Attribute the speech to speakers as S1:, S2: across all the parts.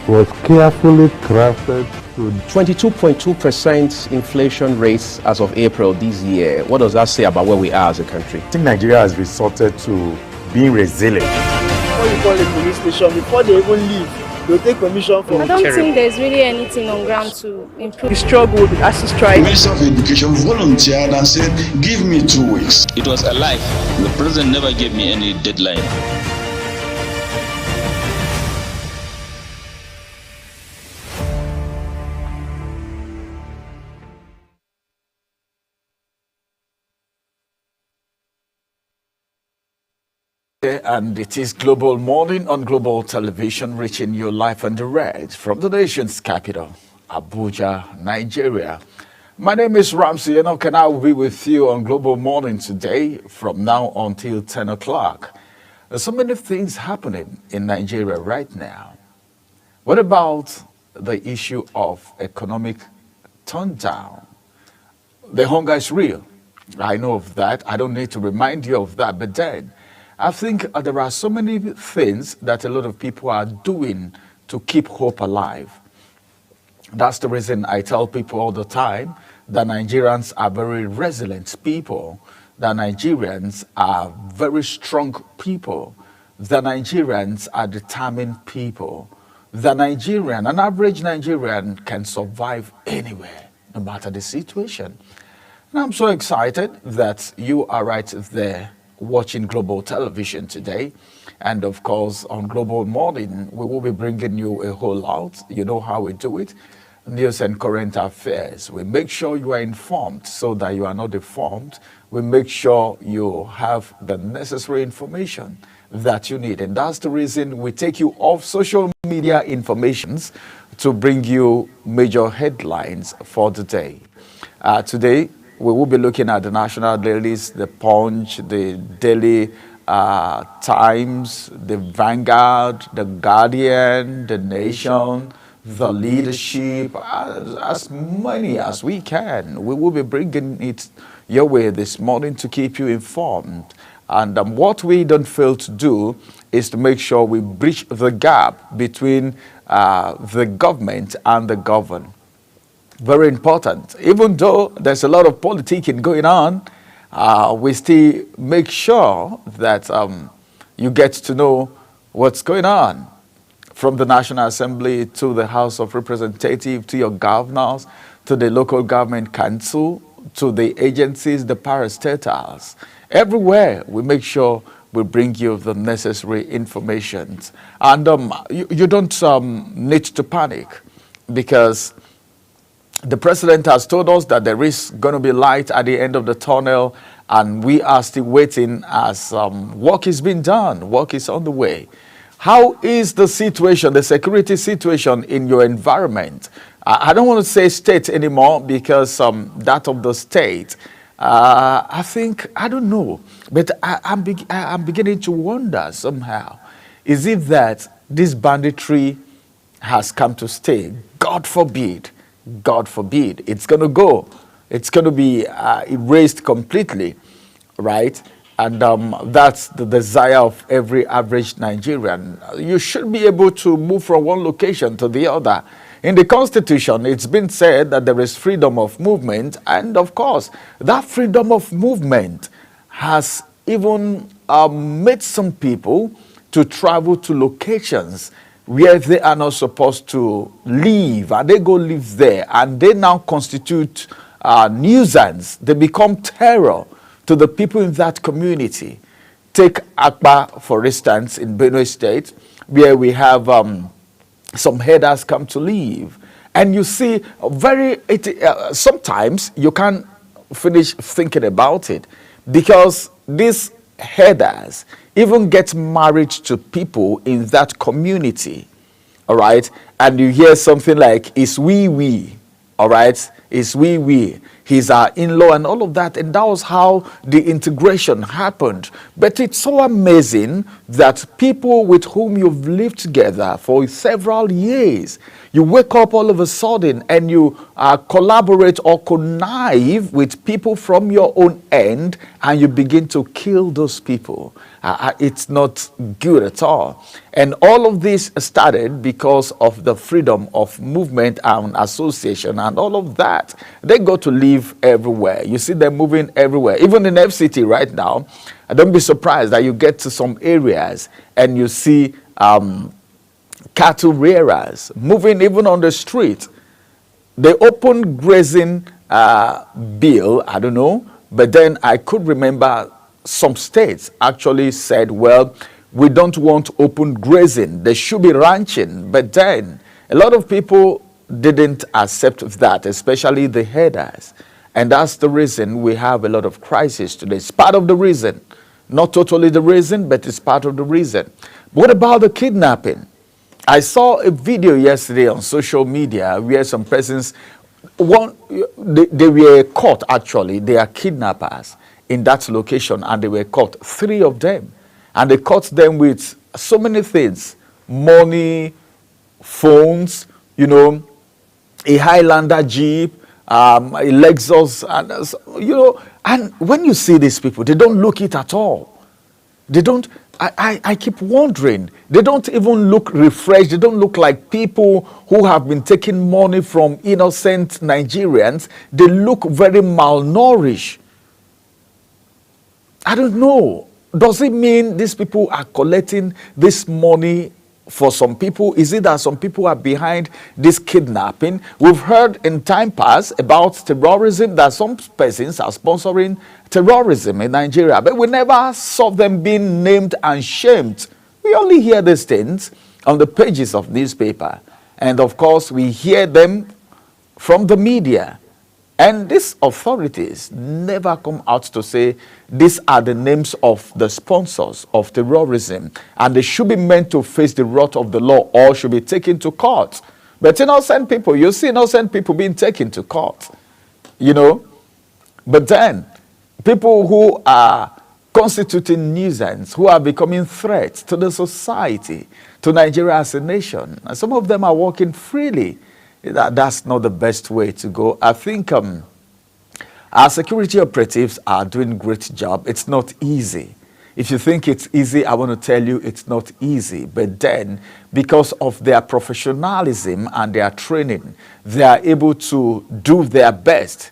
S1: was carefully crafted to
S2: 22.2% inflation rates as of April this year. What does that say about where we are as a country?
S3: I think Nigeria has resorted to being resilient.
S4: Before you call a police station, before they even leave, they'll take permission from.
S5: I don't think there's really anything on ground to improve.
S4: The struggle with ASU strike.
S6: The Minister of Education volunteered and said, give me 2 weeks.
S7: It was a lie. The president never gave me any deadline.
S8: And it is Global Morning on Global Television, reaching you live and direct from the nation's capital, Abuja, Nigeria. My name is Ramsey Enoch, and I will be with you on Global Morning today from now until 10 o'clock. There's so many things happening in Nigeria right now. What about the issue of economic turndown? The hunger is real. I know of that. I don't need to remind you of that, but then I think there are so many things that a lot of people are doing to keep hope alive. That's the reason I tell people all the time that Nigerians are very resilient people, that Nigerians are very strong people, that Nigerians are determined people, that an average Nigerian can survive anywhere, no matter the situation. And I'm so excited that you are right there watching Global Television today. And of course, on Global Morning, we will be bringing you a whole lot. You know how we do it. News and current affairs. We make sure you are informed so that you are not deformed. We make sure you have the necessary information that you need. And that's the reason we take you off social media informations to bring you major headlines for the day. Today, we will be looking at the national dailies, the Punch, the Daily Times, the Vanguard, the Guardian, the Nation, the Leadership, as many as we can. We will be bringing it your way this morning to keep you informed. And what we don't fail to do is to make sure we bridge the gap between the government and the governed. Very important. Even though there's a lot of politicking going on, we still make sure that you get to know what's going on. From the National Assembly to the House of Representatives, to your governors, to the local government council, to the agencies, the parastatals. Everywhere we make sure we bring you the necessary information. And you don't need to panic, because the president has told us that there is going to be light at the end of the tunnel, and we are still waiting as work is being done, work is on the way. How is the situation, the security situation in your environment? I don't want to say state anymore, because that of the state, I think, I don't know, but I'm beginning to wonder somehow. Is it that this banditry has come to stay? God forbid. God forbid. It's going to go. It's going to be erased completely, right? And that's the desire of every average Nigerian. You should be able to move from one location to the other. In the Constitution, it's been said that there is freedom of movement. And of course, that freedom of movement has even made some people to travel to locations where they are not supposed to live, and they go live there, and they now constitute nuisance. They become terror to the people in that community. Take Akpa, for instance, in Benue State, where we have some herders come to live. And you see, sometimes you can't finish thinking about it, because these herders even get married to people in that community, all right? And you hear something like, it's we, all right? It's we. he's our in-law and all of that. And that was how the integration happened. But it's so amazing that people with whom you've lived together for several years, you wake up all of a sudden and you collaborate or connive with people from your own end, and you begin to kill those people. It's not good at all. And all of this started because of the freedom of movement and association and all of that. They go to live everywhere. You see them moving everywhere. Even in FCT right now, don't be surprised that you get to some areas and you see cattle rearers moving even on the street. The open grazing bill, I don't know, but then I could remember some states actually said, well, we don't want open grazing. There should be ranching. But then a lot of people didn't accept that, especially the headers. And that's the reason we have a lot of crisis today. It's part of the reason. Not totally the reason, but it's part of the reason. What about the kidnapping? I saw a video yesterday on social media where some persons, they were caught actually. They are kidnappers in that location, and they were caught, 3 of them. And they caught them with so many things: money, phones, you know, a Highlander Jeep, a Lexus, and you know. And when you see these people, they don't look it at all. They don't. I keep wondering. They don't even look refreshed. They don't look like people who have been taking money from innocent Nigerians. They look very malnourished. I don't know. Does it mean these people are collecting this money for some people? Is it that some people are behind this kidnapping? We've heard in time past about terrorism, that some persons are sponsoring terrorism in Nigeria, but we never saw them being named and shamed. We only hear these things on the pages of newspaper. And of course, we hear them from the media. And these authorities never come out to say these are the names of the sponsors of terrorism, and they should be meant to face the wrath of the law or should be taken to court. But innocent people, you see innocent people being taken to court, you know. But then people who are constituting nuisance, who are becoming threats to the society, to Nigeria as a nation, and some of them are walking freely. That's not the best way to go. I think our security operatives are doing a great job. It's not easy. If you think it's easy, I want to tell you it's not easy. But then, because of their professionalism and their training, they are able to do their best.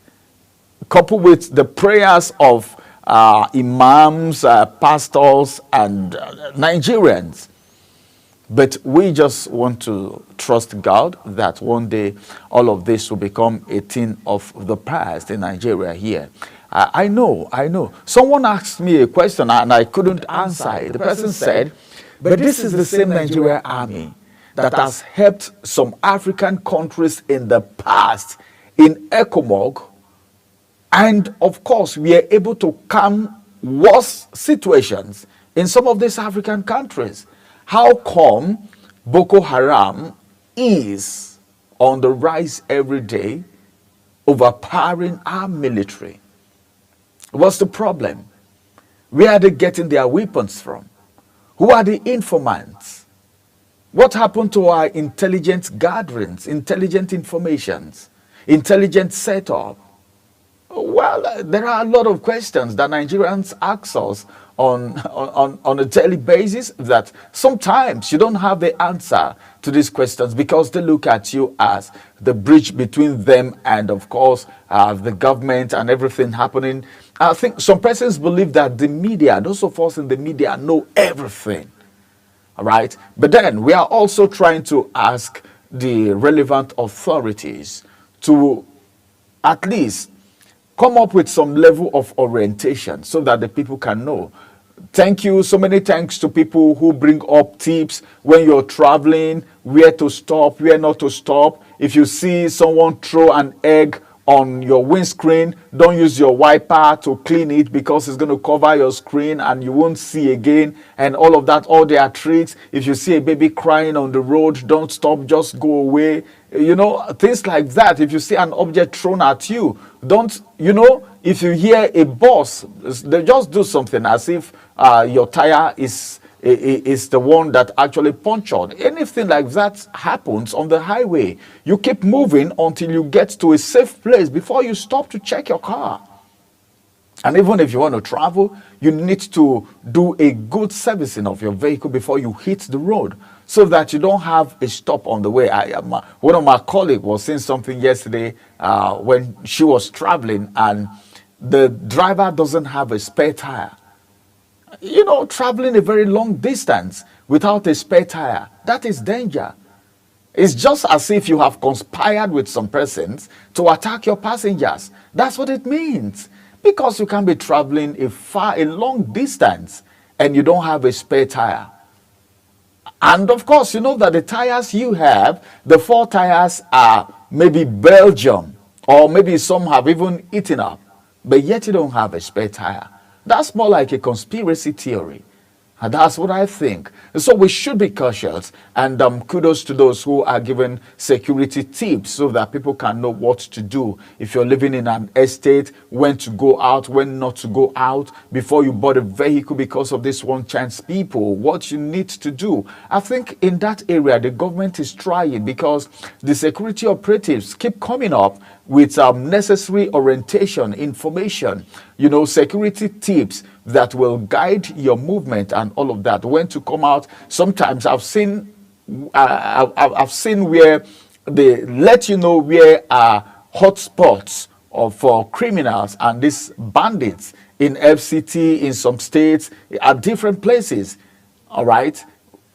S8: Coupled with the prayers of imams, pastors, and Nigerians. But we just want to trust God that one day all of this will become a thing of the past in Nigeria here. I know. Someone asked me a question and I couldn't answer it. The person said, but this is the same Nigeria army that has helped some African countries in the past in ECOMOG. And of course, we are able to calm worse situations in some of these African countries. How come Boko Haram is on the rise every day, overpowering our military? What's the problem? Where are they getting their weapons from? Who are the informants? What happened to our intelligence gatherings, intelligent informations, intelligent setup? Well, there are a lot of questions that Nigerians ask us on a daily basis that sometimes you don't have the answer to these questions because they look at you as the bridge between them and, of course, the government and everything happening. I think some persons believe that the media, those of us in the media, know everything. All right? But then we are also trying to ask the relevant authorities to at least come up with some level of orientation so that the people can know. Thank you. So many thanks to people who bring up tips when you're traveling, where to stop, where not to stop. If you see someone throw an egg on your windscreen. Don't use your wiper to clean it because it's going to cover your screen and you won't see again, and all of that. All their tricks. If you see a baby crying on the road, don't stop, just go away. You know, things like that. If you see an object thrown at you, don't, you know, if you hear a bus, they just do something as if your tire is the one that actually punctured. Anything like that happens on the highway, you keep moving until you get to a safe place before you stop to check your car. And even if you want to travel, you need to do a good servicing of your vehicle before you hit the road, so that you don't have a stop on the way. One of my colleagues was saying something yesterday when she was traveling, and the driver doesn't have a spare tire. You know, traveling a very long distance without a spare tire, that is danger. It's just as if you have conspired with some persons to attack your passengers. That's what it means. Because you can be traveling a long distance and you don't have a spare tire. And of course, you know that the tires you have, the 4 tires are maybe Belgium, or maybe some have even eaten up, but yet you don't have a spare tire. That's more like a conspiracy theory. And that's what I think. So we should be cautious, and kudos to those who are giving security tips so that people can know what to do. If you're living in an estate, when to go out, when not to go out, before you bought a vehicle because of this one chance people, what you need to do. I think in that area, the government is trying, because the security operatives keep coming up with necessary orientation, information, you know, security tips that will guide your movement and all of that. When to come out. Sometimes I've seen where they let you know where are hotspots for criminals and these bandits in FCT, in some states, at different places. All right.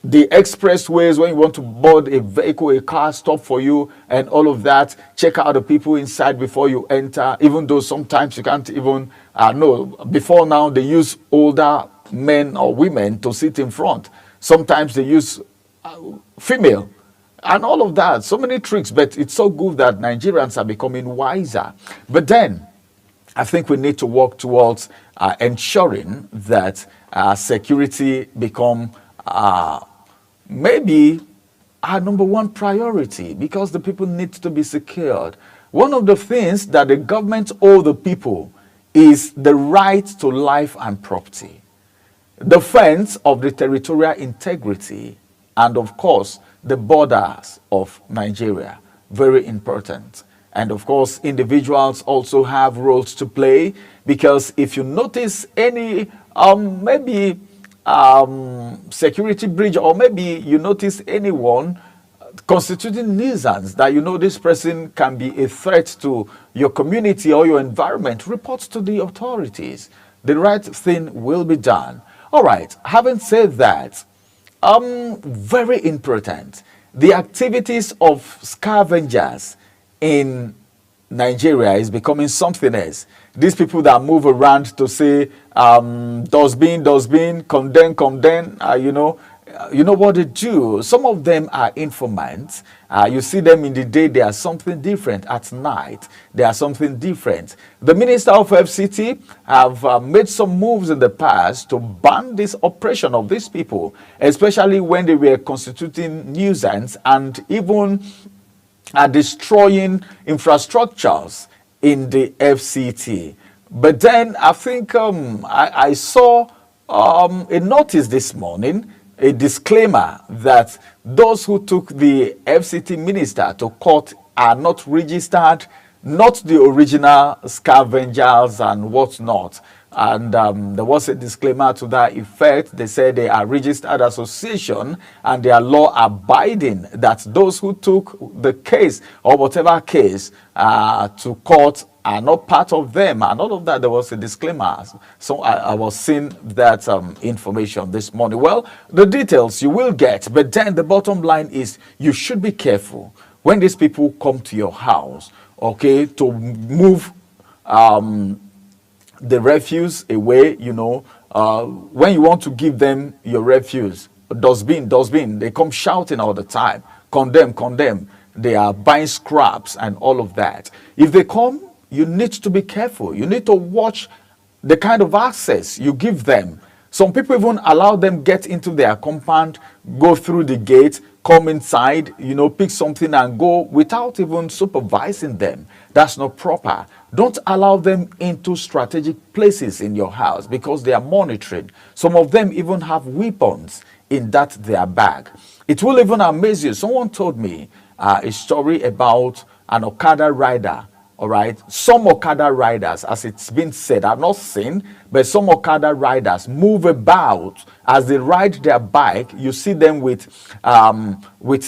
S8: The expressways, when you want to board a vehicle, a car, stop for you and all of that. Check out the people inside before you enter, even though sometimes you can't even know. Before now, they use older men or women to sit in front. Sometimes they use female and all of that. So many tricks, but it's so good that Nigerians are becoming wiser. But then I think we need to work towards ensuring that security become maybe our number one priority, because the people need to be secured. One of the things that the government owe the people is the right to life and property, defense of the territorial integrity, and of course, the borders of Nigeria. Very important. And of course, individuals also have roles to play, because if you notice any maybe security breach, or maybe you notice anyone constituting nuisance that you know this person can be a threat to your community or your environment, report to the authorities. The right thing will be done. All right, having said that, very important, the activities of scavengers in Nigeria is becoming something else. These people that move around to say, dustbin, condemn, you know what they do. Some of them are informants. You see them in the day, they are something different. At night, they are something different. The Minister of FCT have made some moves in the past to ban this operation of these people, especially when they were constituting nuisance and even destroying infrastructures in the FCT. But then I think I saw a notice this morning, a disclaimer that those who took the FCT minister to court are not registered, not the original scavengers and whatnot. And there was a disclaimer to that effect. They said they are registered association and they are law abiding, that those who took the case or whatever case to court are not part of them, and all of that. There was a disclaimer. So I was seeing that information this morning. Well, the details you will get, but then the bottom line is you should be careful when these people come to your house, okay, to move the refuse away. You know, when you want to give them your refuse, dustbin, they come shouting all the time, condemn. they are buying scraps and all of that. If they come, you need to be careful. You need to watch the kind of access you give them. Some people even allow them get into their compound, go through the gate, come inside, pick something and go without even supervising them. That's not proper. Don't allow them into strategic places in your house because they are monitoring. Some of them even have weapons in their bag. It will even amaze you. Someone told me a story about an Okada rider. All right, some Okada riders, as it's been said, I've not seen, but some Okada riders move about as they ride their bike. You see them with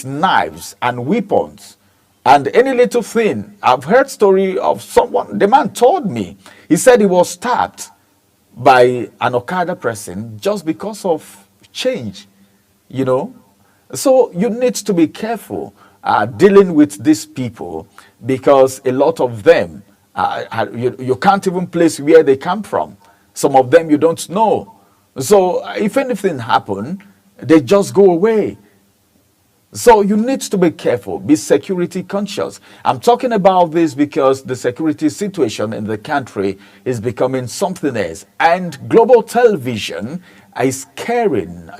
S8: knives and weapons, and any little thing. I've heard story of someone. The man told me, he said he was stabbed by an Okada person just because of change. So you need to be careful dealing with these people, because a lot of them, you can't even place where they come from. Some of them you don't know. So if anything happen, they just go away. So you need to be careful, be security conscious. I'm talking about this because the security situation in the country is becoming something else. And global television is caring.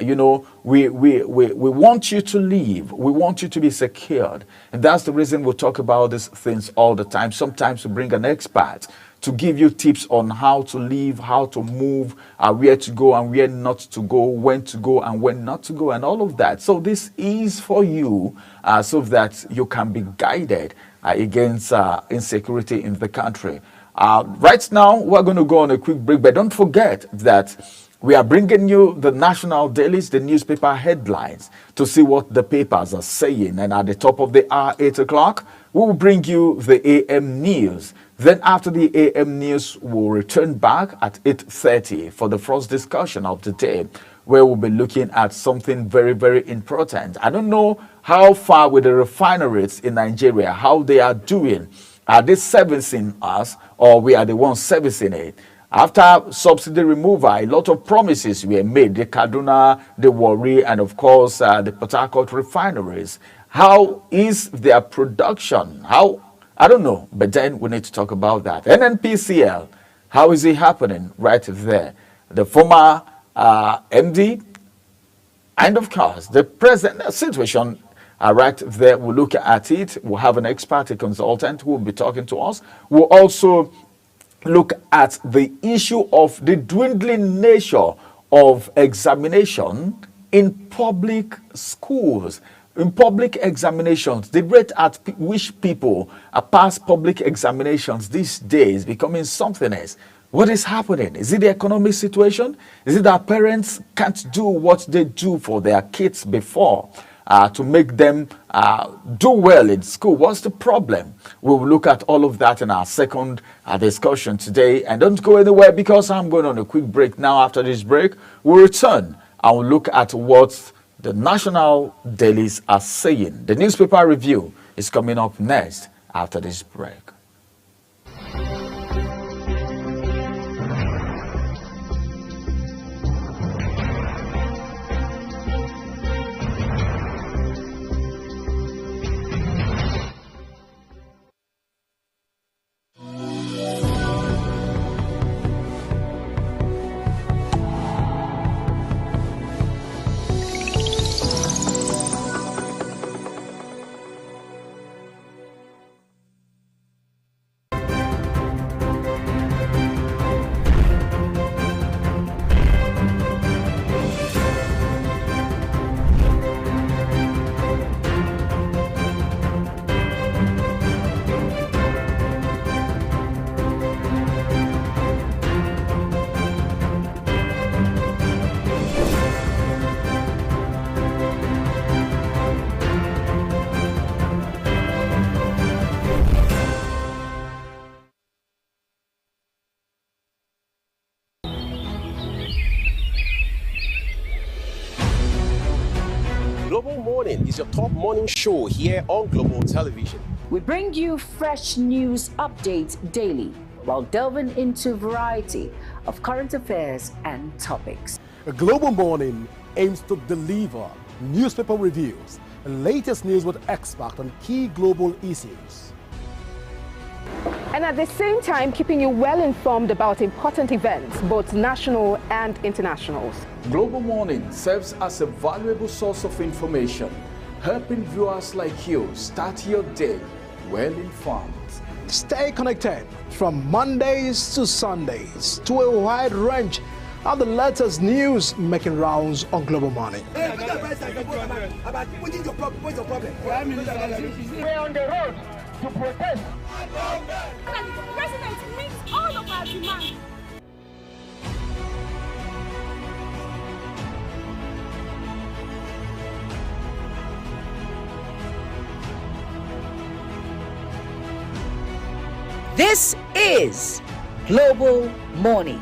S8: We want you to live. We want you to be secured. And that's the reason we talk about these things all the time. Sometimes we bring an expert to give you tips on how to live, how to move, where to go and where not to go, when to go and when not to go, and all of that. So this is for you so that you can be guided against insecurity in the country. Right now, we're going to go on a quick break, but don't forget that we are bringing you the national dailies, the newspaper headlines, to see what the papers are saying. And at the top of the hour, 8 o'clock, we will bring you the AM news. Then after the AM news, we'll return back at 8:30 for the first discussion of the day, where we'll be looking at something very, very important. I don't know how far with the refineries in Nigeria, how they are doing. Are they servicing us, or we are the ones servicing it? After subsidy removal, a lot of promises were made. The Kaduna, the Warri, and of course, the Port Harcourt refineries. How is their production? I don't know, but then we need to talk about that. NNPCL, how is it happening right there? The former MD, and of course, the present situation right there. We'll look at it. We'll have an expert, a consultant who will be talking to us. We'll also look at the issue of the dwindling nature of examination in public schools. In public examinations, the rate at which people pass public examinations these days becoming something else. What is happening? Is it the economic situation? Is it that parents can't do what they do for their kids before to make them do well in school? What's the problem? We will look at all of that in our second discussion today. And don't go anywhere, because I'm going on a quick break now. After this break, we'll return and we'll look at what the national dailies are saying. The newspaper review is coming up next after this break.
S9: Global Morning is your top morning show here on Global Television.
S10: We bring you fresh news updates daily while delving into a variety of current affairs and topics.
S11: A Global Morning aims to deliver newspaper reviews, the latest news with experts on key global issues.
S12: And at the same time, keeping you well informed about important events, both national and internationals.
S8: Global Morning serves as a valuable source of information, helping viewers like you start your day well informed.
S11: Stay connected from Mondays to Sundays to a wide range of the latest news making rounds on Global Morning.
S13: We're on the road to protest.
S5: The president meets all of our demands.
S10: This is Global Morning.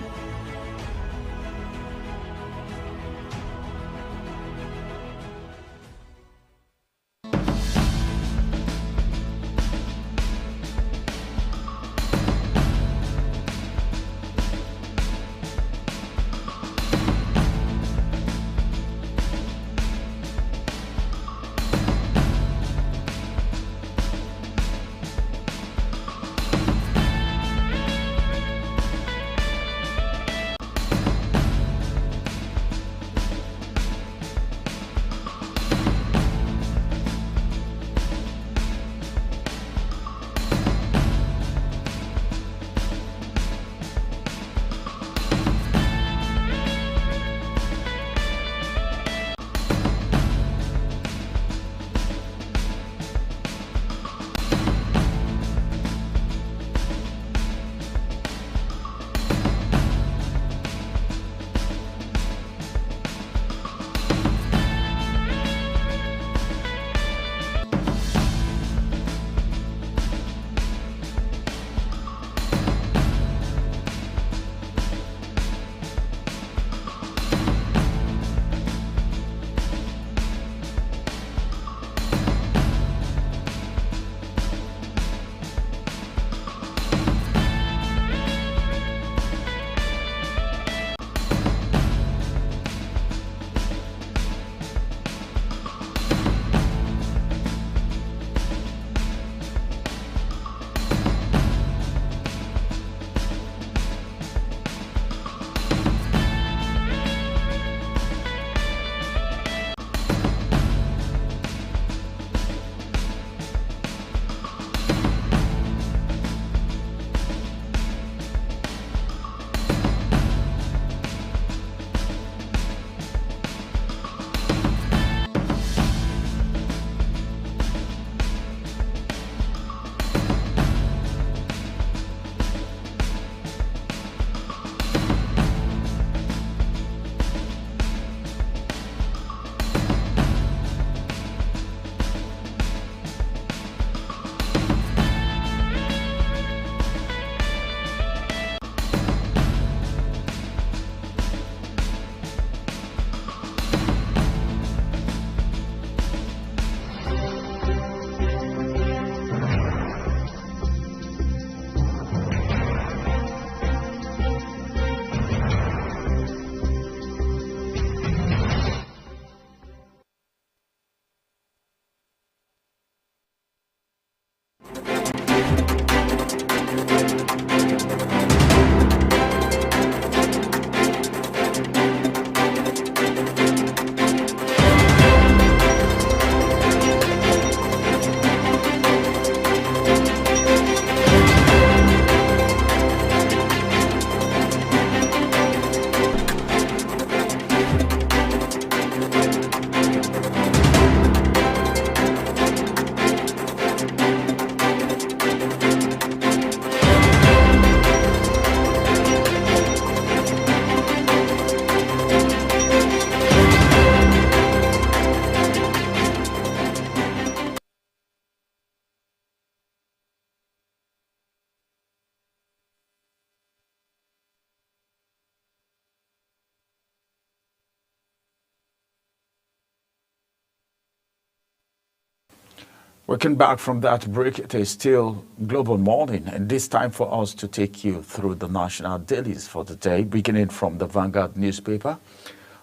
S8: Welcome back from that break. It is still Global Morning, and this time for us to take you through the national dailies for the day, beginning from the Vanguard newspaper.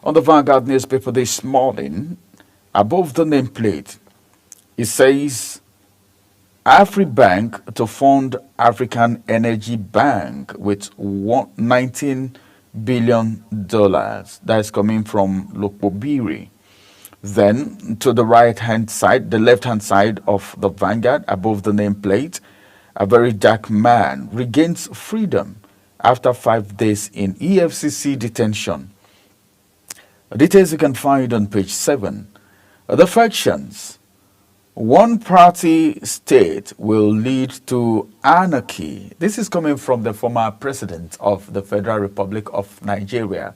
S8: On the Vanguard newspaper this morning, above the nameplate, It says AfriBank to fund African Energy Bank with $19 billion. That is coming from Lokbobiri. Then to the right-hand side, the left-hand side of the Vanguard, above the nameplate, a very dark man regains freedom after 5 days in EFCC detention. Details you can find on page 7. The factions. One-party state will lead to anarchy. This is coming from the former president of the Federal Republic of Nigeria.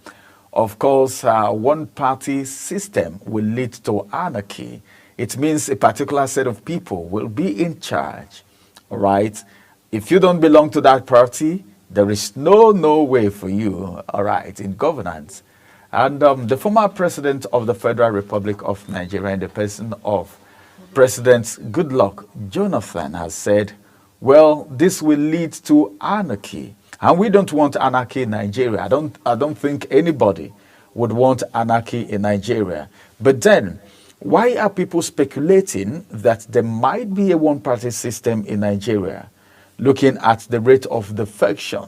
S8: Of course, one-party system will lead to anarchy. It means a particular set of people will be in charge. All right? If you don't belong to that party, there is no way for you, all right, in governance. And the former president of the Federal Republic of Nigeria, in the person of President Goodluck Jonathan, has said, well, this will lead to anarchy. And we don't want anarchy in Nigeria. I don't think anybody would want anarchy in Nigeria. But then, why are people speculating that there might be a one-party system in Nigeria, looking at the rate of defection?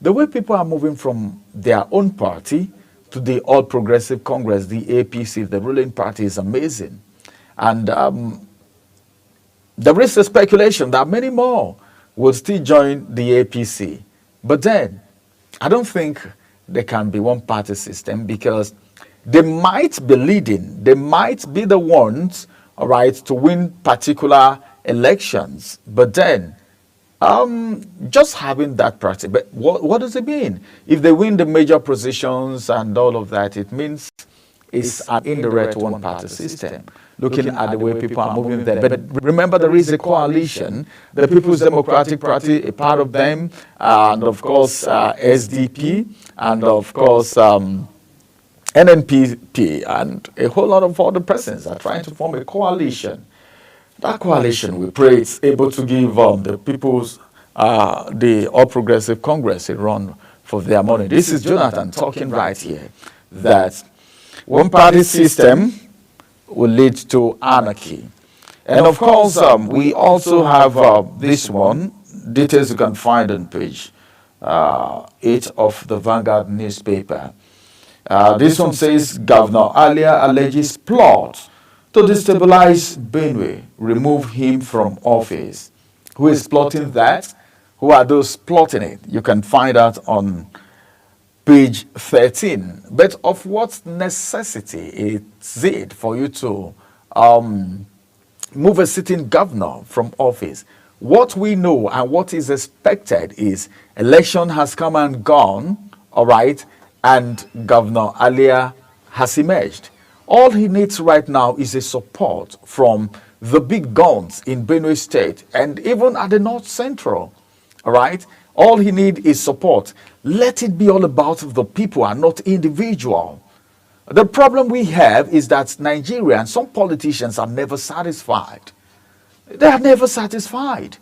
S8: The way people are moving from their own party to the All Progressive Congress, the APC, the ruling party, is amazing. And there is a speculation that many more will still join the APC. But then, I don't think there can be one party system, because they might be leading, they might be the ones, all right, to win particular elections. But then, just having that party, but what does it mean? If they win the major positions and all of that, it means it's an indirect one-party system, looking at the way people are moving there. But remember, there is a coalition, the People's Democratic Party, a part of them, and of course SDP, and of course NNPP, and a whole lot of other persons are trying to form a coalition. That coalition, we pray, it's able to give the people's, the All Progressive Congress a run for their money. This is Jonathan talking right here, that one-party system will lead to anarchy. And of course, we also have this one, details you can find on page 8 of the Vanguard newspaper. This one says, Governor Alia alleges plot to destabilize Benue, remove him from office. Who is plotting that? Who are those plotting it? You can find out on page 13. But of what necessity is it for you to move a sitting governor from office? What we know and what is expected is election has come and gone, all right, and Governor Alia has emerged. All he needs right now is a support from the big guns in Benue State and even at the North Central, all right? All he needs is support. Let it be all about the people and not individual. The problem we have is that Nigeria and some politicians are never satisfied. They are never satisfied.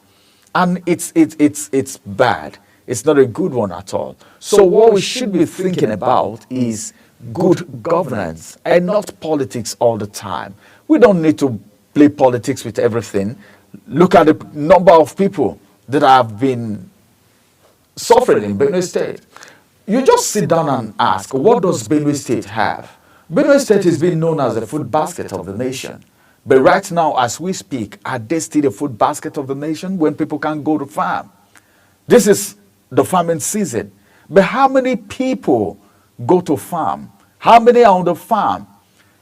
S8: And it's bad. It's not a good one at all. So what we should be thinking about is good governance and not politics all the time. We don't need to play politics with everything. Look at the number of people that have been suffering in Benue State. You just sit down and ask, what does Benue State have? Benue State is being known as the food basket of the nation. But right now, as we speak, are they still the food basket of the nation when people can't go to farm? This is the farming season. But how many people go to farm? How many are on the farm?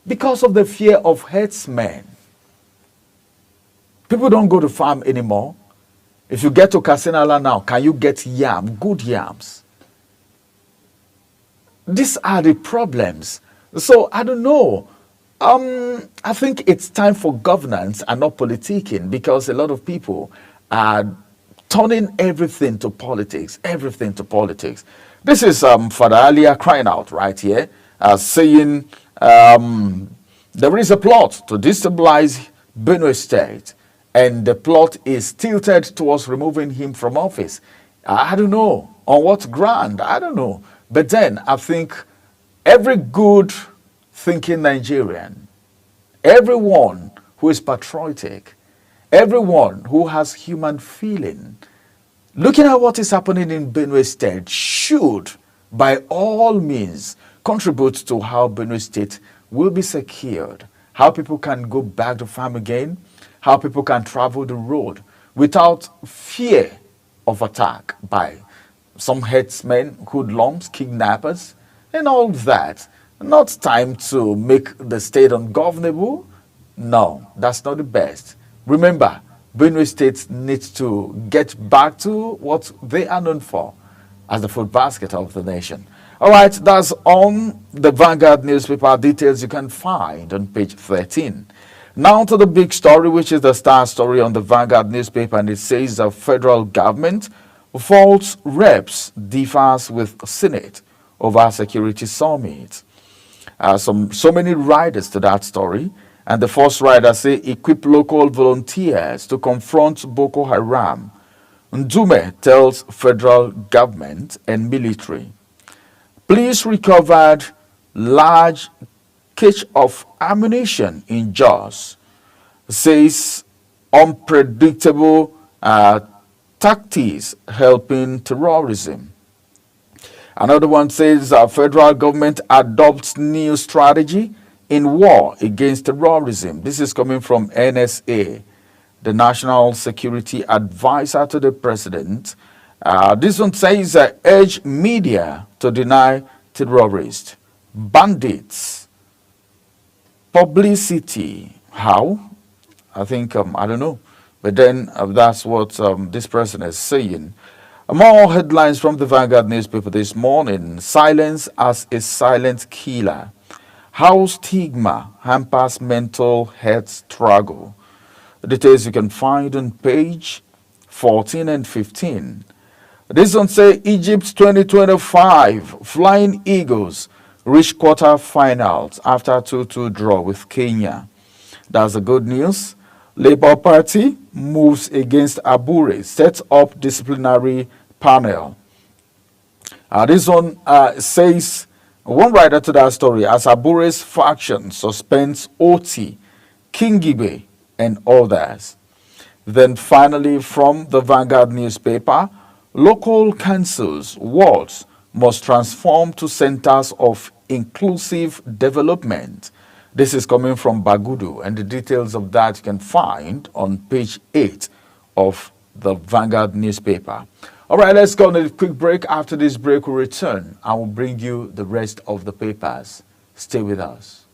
S8: Because of the fear of herdsmen. People don't go to farm anymore. If you get to Kasinala now, can you get yam, good yams? These are the problems. So I don't know. I think it's time for governance and not politicking, because a lot of people are turning everything to politics, everything to politics. This is Father Alia crying out right here, saying there is a plot to destabilize Benue State, and the plot is tilted towards removing him from office. I don't know on what ground, I don't know. But then I think every good thinking Nigerian, everyone who is patriotic, everyone who has human feeling, looking at what is happening in Benue State, should, by all means, contribute to how Benue State will be secured, how people can go back to farm again, how people can travel the road without fear of attack by some headsmen, hoodlums, kidnappers, and all that. Not time to make the state ungovernable. No, that's not the best. Remember, Benue State needs to get back to what they are known for as the food basket of the nation. All right, that's on the Vanguard newspaper. Details you can find on page 13. Now to the big story, which is the star story on the Vanguard newspaper, and it says the federal government faults reps differs with Senate over security summit. So many riders to that story. And the first rider say equip local volunteers to confront Boko Haram. Ndume tells federal government and military. Police recovered large cache of ammunition in Jos. Says unpredictable tactics helping terrorism. Another one says federal government adopts new strategy in war against terrorism. This is coming from NSA, the National Security Advisor to the President. This one says urge media to deny terrorists, bandits, publicity. How? I think, I don't know. But then that's what this person is saying. More headlines from the Vanguard newspaper this morning. Silence as a silent killer. How stigma hampers mental health struggle. The details you can find on page 14 and 15. This one say Egypt's 2025 Flying Eagles reach quarter-finals after 2-2 draw with Kenya. That's the good news. Labour Party moves against Abure, sets up disciplinary panel. This one says, one writer to that story, as Abure's faction suspends Oti, Kingibe, and others. Then finally, from the Vanguard newspaper, local councils, wards must transform to centers of inclusive development. This is coming from Bagudu, and the details of that you can find on page 8 of the Vanguard newspaper. All right, let's go on a quick break. After this break, we'll return and we'll bring you the rest of the papers. Stay with us.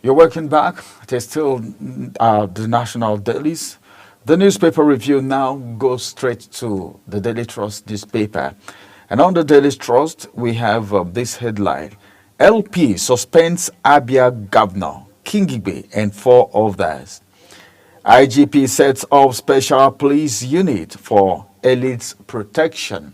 S8: You're welcome back. It is still the national dailies. The newspaper review now goes straight to the Daily Trust newspaper. And on the Daily Trust, we have this headline: LP suspends Abia Governor, Kingibe, and 4 others. IGP sets up special police unit for elite protection.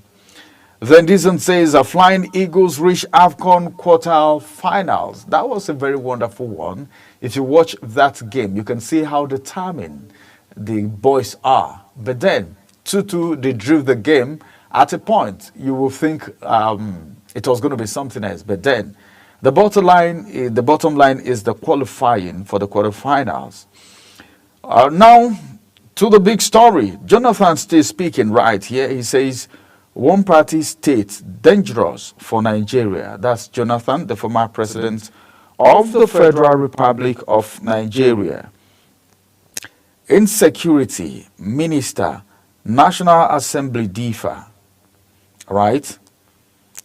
S8: Then Dizon says Flying Eagles reach AFCON quarter-finals. That was a very wonderful one. If you watch that game, you can see how determined the boys are. But then, 2-2, they drew the game. At a point, you will think it was going to be something else. But then, the bottom line is the qualifying for the quarterfinals. Now, to the big story. Jonathan still speaking right here. He says, one-party state dangerous for Nigeria. That's Jonathan, the former president of the Federal Republic of Nigeria. Insecurity Minister, National Assembly differ. Right?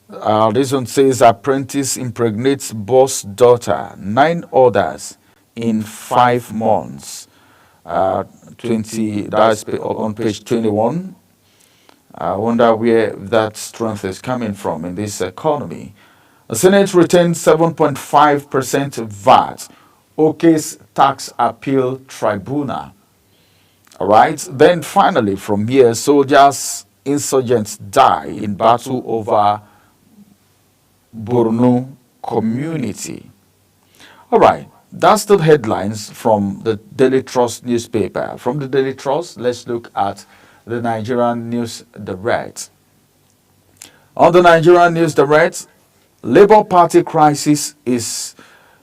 S8: This one says apprentice impregnates boss daughter, 9 others in 5 months. 20. That's on page 21. I wonder where that strength is coming from in this economy. The Senate retains 7.5% VAT. OK's Tax Appeal Tribunal. All right. Then finally, from here, soldiers, insurgents die in battle over Borno community. All right. That's the headlines from the Daily Trust newspaper. From the Daily Trust, let's look at the Nigerian News Direct. On the Nigerian News Direct, Labour Party crisis is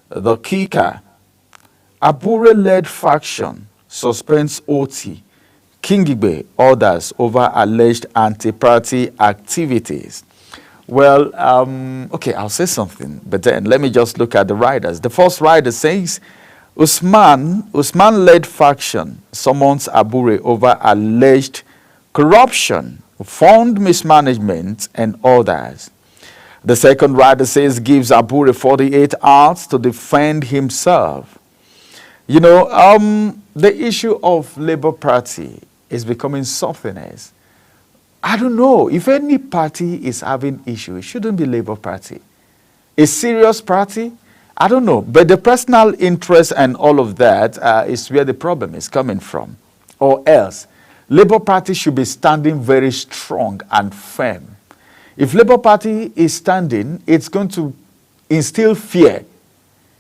S8: the kicker. Abure-led faction suspends OT. Kingibe orders over alleged anti-party activities. Well, okay, I'll say something, but then let me just look at the riders. The first rider says, Usman-led faction summons Abure over alleged corruption, fund mismanagement, and others. The second rider says gives Abure 48 hours to defend himself. You know, the issue of Labour Party is becoming something else. I don't know. If any party is having issue, it shouldn't be Labour Party. A serious party? I don't know. But the personal interest and all of that is where the problem is coming from. Or else, Labour Party should be standing very strong and firm. If Labour Party is standing, it's going to instill fear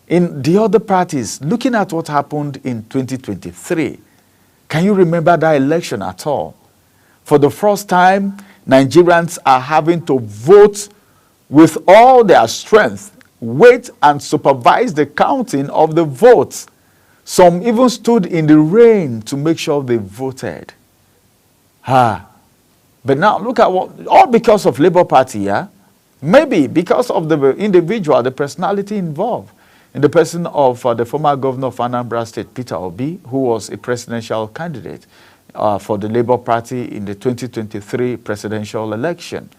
S8: in the other parties. Looking at what happened in 2023, can you remember that election at all? For the first time, Nigerians are having to vote with all their strength, wait and supervise the counting of the votes. Some even stood in the rain to make sure they voted. But now look at what, all because of Labour Party, yeah? Maybe because of the individual, the personality involved. In the person of the former governor of Anambra State, Peter Obi, who was a presidential candidate for the Labour Party in the 2023 presidential election.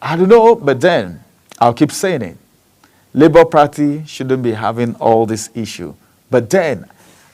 S8: I don't know, but then I'll keep saying it. Labour Party shouldn't be having all this issue. But then,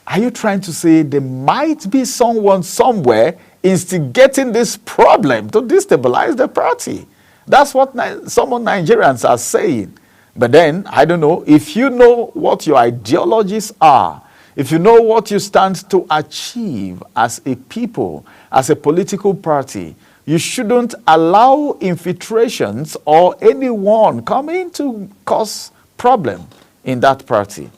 S8: are you trying to say there might be someone somewhere instigating this problem to destabilize the party? That's what some Nigerians are saying. But then, I don't know, if you know what your ideologies are, if you know what you stand to achieve as a people, as a political party, you shouldn't allow infiltrations or anyone coming to cause problem in that party.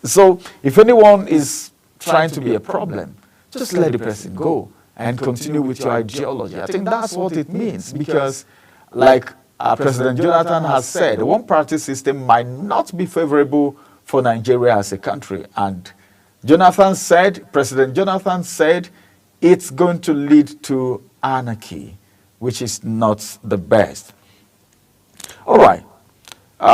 S8: So if anyone is trying to be a problem, just let the person go and continue with your ideology. I think that's what it means, because like President Jonathan has said, the one-party system might not be favorable for Nigeria as a country. And President Jonathan said, it's going to lead to anarchy, which is not the best. All right.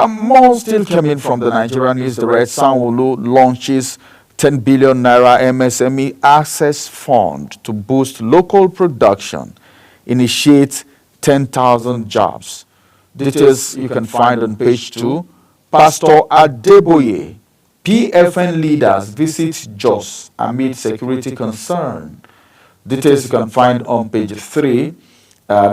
S8: More still coming from the Nigerian News Direct. Sanwo-Olu launches 10 billion naira MSME access fund to boost local production, initiate 10,000 jobs. Details you can find on page 2 Pastor Adeboye, PFN leaders visit Jos amid security concern. Details you can find on page 3.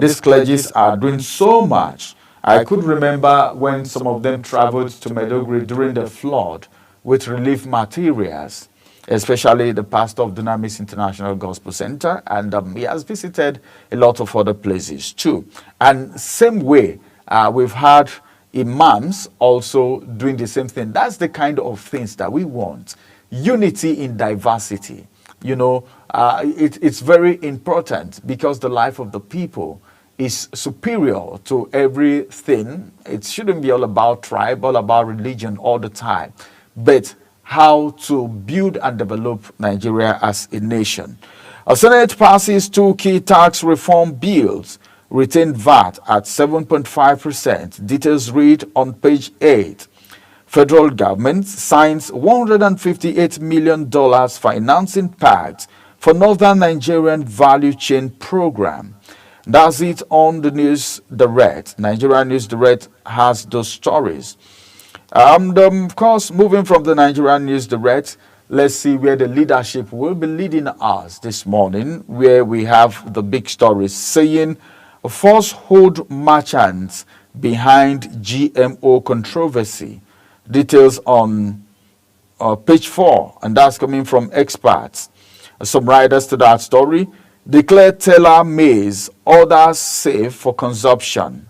S8: These clergies are doing so much. I could remember when some of them traveled to Maiduguri during the flood with relief materials, especially the pastor of Dunamis International Gospel Center, and he has visited a lot of other places too. And same way, we've had imams also doing the same thing. That's the kind of things that we want. Unity in diversity. You know, it's very important because the life of the people is superior to everything. It shouldn't be all about tribe, all about religion all the time, but how to build and develop Nigeria as a nation. A Senate passes 2 key tax reform bills, retain VAT at 7.5%. Details read on page 8. Federal government signs $158 million financing pact for Northern Nigerian Value Chain Program. That's it on the News Direct. Nigerian News Direct has those stories. Of course, moving from the Nigerian News Direct, let's see where the leadership will be leading us this morning, where we have the big stories saying falsehood merchants behind GMO controversy. Details on page 4, and that's coming from experts. Some writers to that story declare teller maize, others safe for consumption.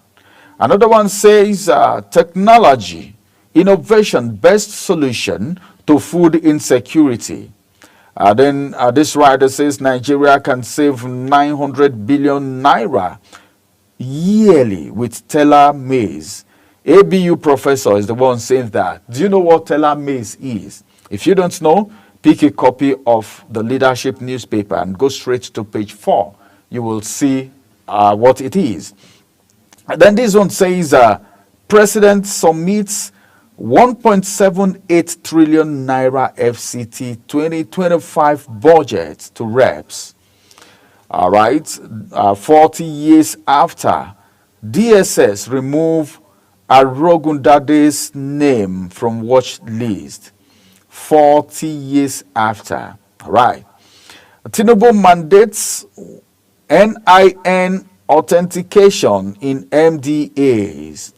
S8: Another one says technology, innovation, best solution to food insecurity. Then this writer says Nigeria can save 900 billion naira yearly with teller maize. ABU professor is the one saying that. Do you know what teller maize is? If you don't know, pick a copy of the Leadership newspaper and go straight to page 4. You will see what it is. And then this one says, President submits 1.78 trillion naira FCT 2025 budget to reps. All right, 40 years after, DSS remove Arogundade's name from watch list. 40 years after. All right. Tinubu mandates NIN authentication in MDAs.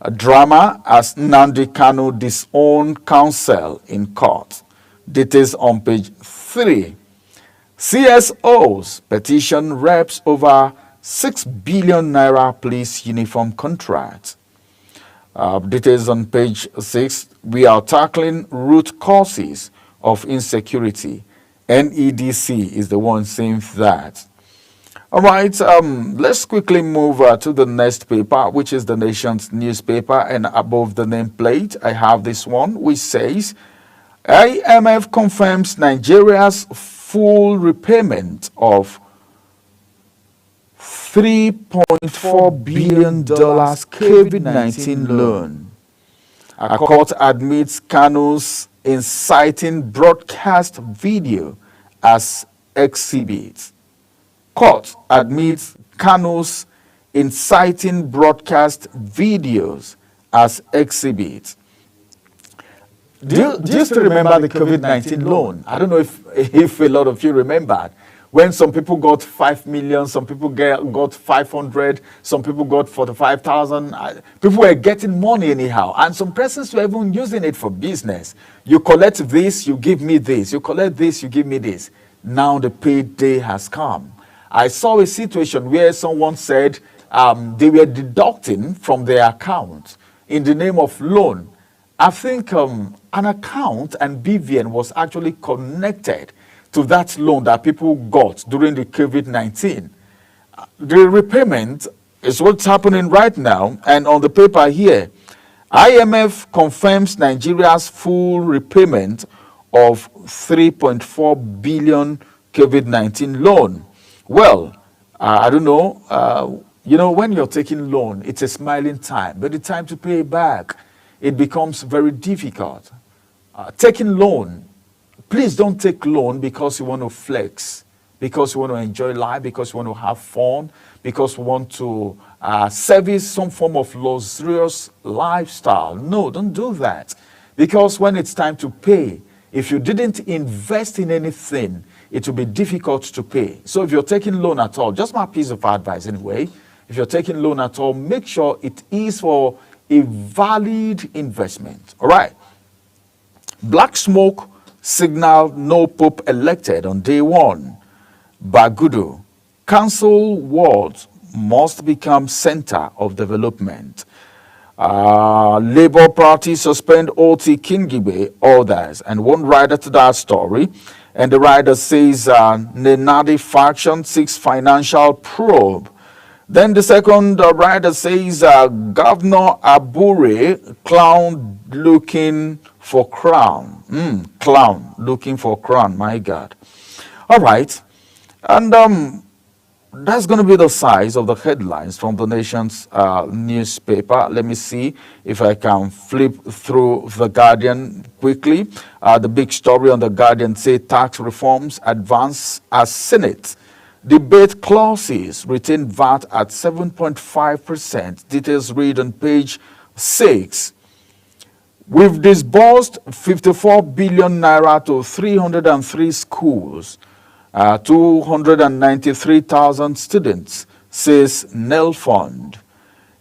S8: A drama as Nnamdi Kanu disowned counsel in court. Details on page 3. CSOs petition reps over 6 billion naira police uniform contract. Details on page 6. We are tackling root causes of insecurity. NEDC is the one saying that. All right, let's quickly move to the next paper, which is the Nation's newspaper. And above the nameplate, I have this one, which says, IMF confirms Nigeria's full repayment of $3.4 billion COVID-19 loan. A court admits Kanu's inciting broadcast video as exhibit. Court admits Kanu's inciting broadcast videos as exhibit. Do you still remember the COVID-19 loan? I don't know if a lot of you remembered. When some people got 5 million, some people got 500, some people got 45,000. People were getting money anyhow. And some persons were even using it for business. You collect this, you give me this. You collect this, you give me this. Now the payday has come. I saw a situation where someone said they were deducting from their account in the name of loan. I think an account and BVN was actually connected to that loan that people got during the COVID-19. The repayment is what's happening right now. And on the paper here, IMF confirms Nigeria's full repayment of 3.4 billion COVID-19 loan. Well, I don't know. You know, when you're taking loan, it's a smiling time. But the time to pay back, it becomes very difficult. Taking loan, please don't take loan because you want to flex, because we want to enjoy life, because we want to have fun, because we want to service some form of luxurious lifestyle. No, don't do that. Because when it's time to pay, if you didn't invest in anything, it will be difficult to pay. So if you're taking loan at all, just my piece of advice anyway, if you're taking loan at all, make sure it is for a valid investment. All right. Black smoke signal no pope elected on day one. Bagudu, council wards must become center of development. Labour Party suspend OT Kingibe, others, and one rider to that story. And the rider says Nenadi faction seeks financial probe. Then the second rider says Governor Abure, clown looking for crown. Clown looking for crown, my God. All right. And that's going to be the size of the headlines from the nation's newspaper. Let me see if I can flip through The Guardian quickly. The big story on The Guardian say tax reforms advance as Senate. Debate clauses retain VAT at 7.5%. Details read on page 6. We've disbursed 54 billion naira to 303 schools. 293,000 students, says Nel Fund.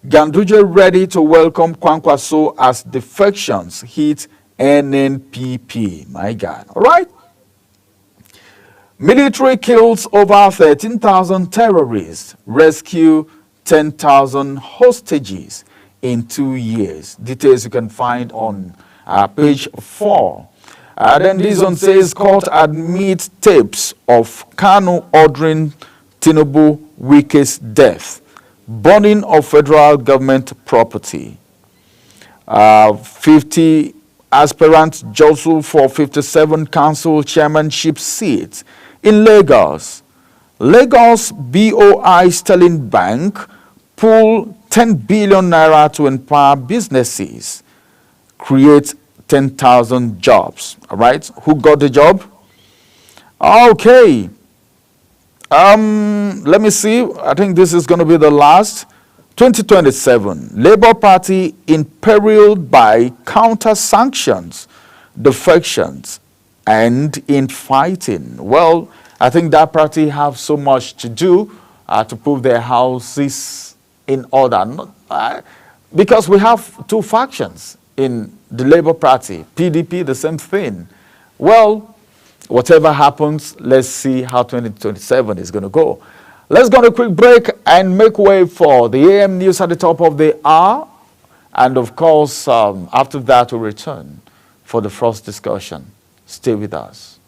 S8: Ganduje ready to welcome Kwankwaso as defections hit NNPP. My God. All right. Military kills over 13,000 terrorists, rescue 10,000 hostages in 2 years. Details you can find on page 4. Then this one says court admits tapes of Kanu ordering Tinubu Wike's death, burning of federal government property. 50 aspirants jostle for 57 council chairmanship seats in Lagos. Lagos BOI Sterling Bank pull 10 billion naira to empower businesses, create 10,000 jobs. All right. Who got the job? Okay. Let me see. I think this is going to be the last. 2027. Labour Party imperiled by counter sanctions, defections, and infighting. Well, I think that party have so much to do to put their houses in order. Because we have two factions in the Labour Party, PDP, the same thing. Well, whatever happens, let's see how 2027 is going to go. Let's go on a quick break and make way for the AM news at the top of the hour. And of course, after that, we'll return for the first discussion. Stay with us.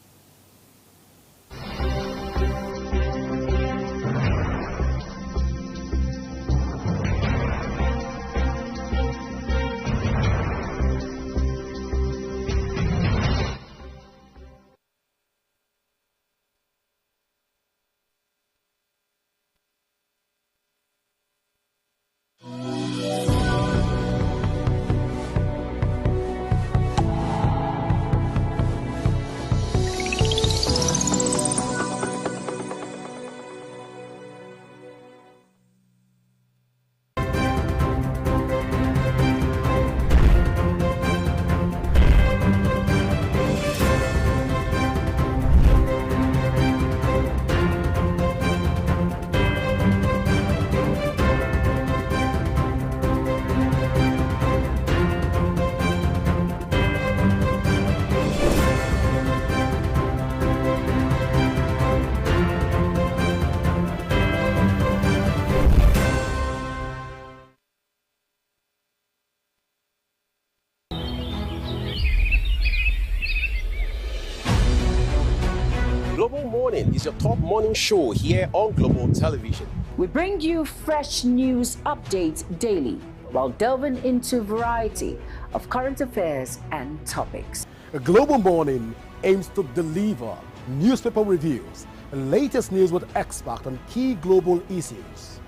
S9: Global Morning is your top morning show here on Global Television.
S10: We bring you fresh news updates daily while delving into a variety of current affairs and topics.
S11: Global Morning aims to deliver newspaper reviews and latest news with experts on key global issues.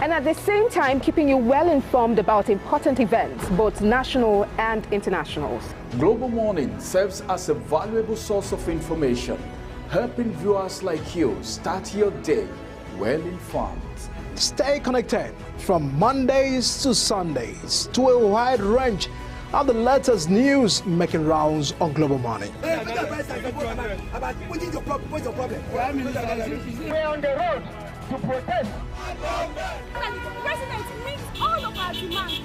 S12: And at the same time, keeping you well informed about important events, both national and international.
S8: Global Morning serves as a valuable source of information, helping viewers like you start your day well informed.
S11: Stay connected from Mondays to Sundays to a wide range of the latest news making rounds on Global Morning.
S13: We're on the road to protest.
S5: The president meets all of our demands.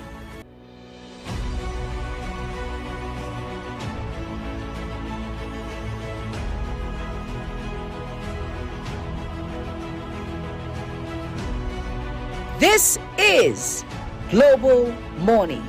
S10: This is Global Morning.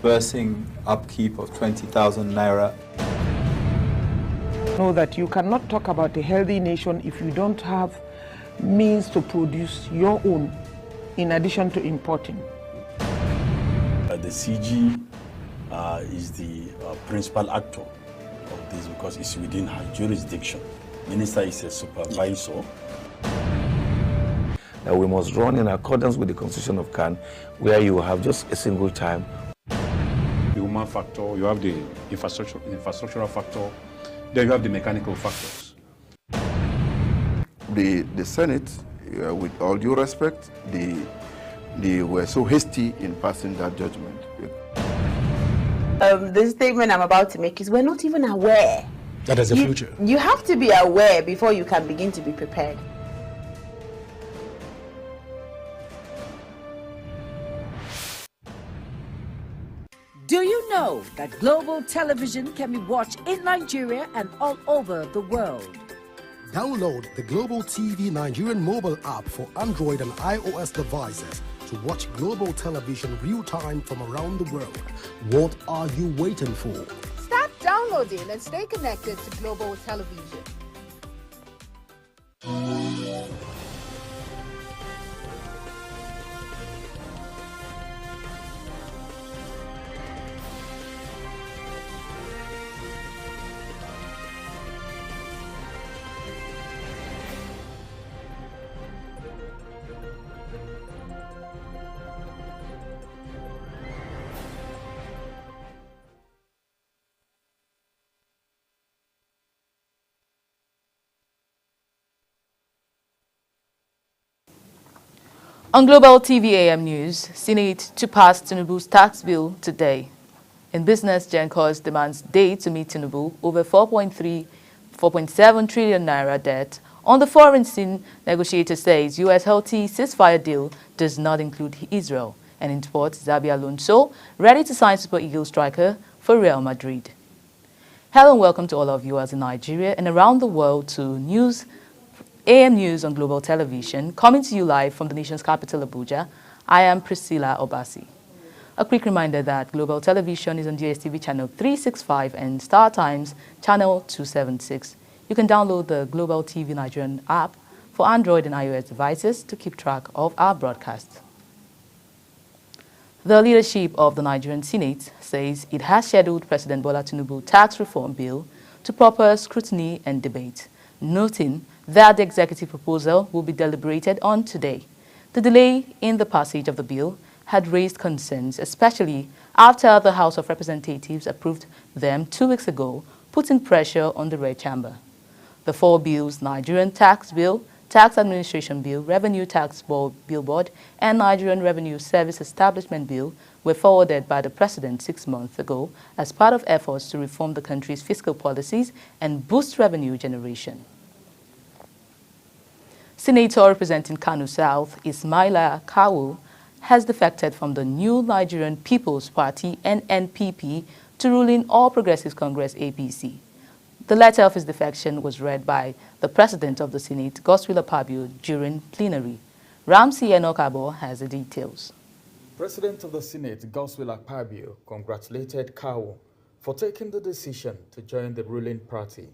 S14: disbursing upkeep of 20,000 naira.
S15: Know that you cannot talk about a healthy nation if you don't have means to produce your own in addition to importing.
S16: The CG is the principal actor of this because it's within her jurisdiction. Minister is a supervisor.
S17: That we must run in accordance with the Constitution of CAN, where you have just a single time.
S18: The human factor, you have the infrastructural factor, then you have the mechanical factors.
S19: The Senate, with all due respect, they were so hasty in passing that judgment.
S20: The statement I'm about to make is we're not even aware.
S11: That is the future.
S20: You have to be aware before you can begin to be prepared.
S10: Do you know that global television can be watched in Nigeria and all over the world?
S21: Download the Global TV Nigerian mobile app for Android and iOS devices to watch global television real-time from around the world. What are you waiting for?
S12: Start downloading and stay connected to global television.
S22: On Global TV AM News, Senate to pass Tinubu's tax bill today. In business, Gencos demands date to meet Tinubu over 4.7 trillion naira debt. On the foreign scene, negotiator says U.S. healthy ceasefire deal does not include Israel. And in sports, Xabi Alonso ready to sign Super Eagles striker for Real Madrid. Hello and welcome to all our viewers in Nigeria and around the world to AM News on Global Television, coming to you live from the nation's capital, Abuja. I am Priscilla Obasi. A quick reminder that Global Television is on DSTV channel 365 and Star Times channel 276. You can download the Global TV Nigerian app for Android and iOS devices to keep track of our broadcasts. The leadership of the Nigerian Senate says it has scheduled President Bola Tinubu tax reform bill to proper scrutiny and debate, noting that the executive proposal will be deliberated on today. The delay in the passage of the bill had raised concerns, especially after the House of Representatives approved them 2 weeks ago, putting pressure on the Red Chamber. The four bills, Nigerian Tax Bill, Tax Administration Bill, Revenue Tax Bill Board, and Nigerian Revenue Service Establishment Bill, were forwarded by the President 6 months ago as part of efforts to reform the country's fiscal policies and boost revenue generation. Senator representing Kano South, Ismaila Kawu, has defected from the New Nigerian People's Party, NNPP, to ruling All Progressives Congress, APC. The letter of his defection was read by the President of the Senate, Godswill Akpabio, during plenary. Ramsey Enokabo has the details.
S8: President of the Senate, Godswill Akpabio, congratulated Kawu for taking the decision to join the ruling party,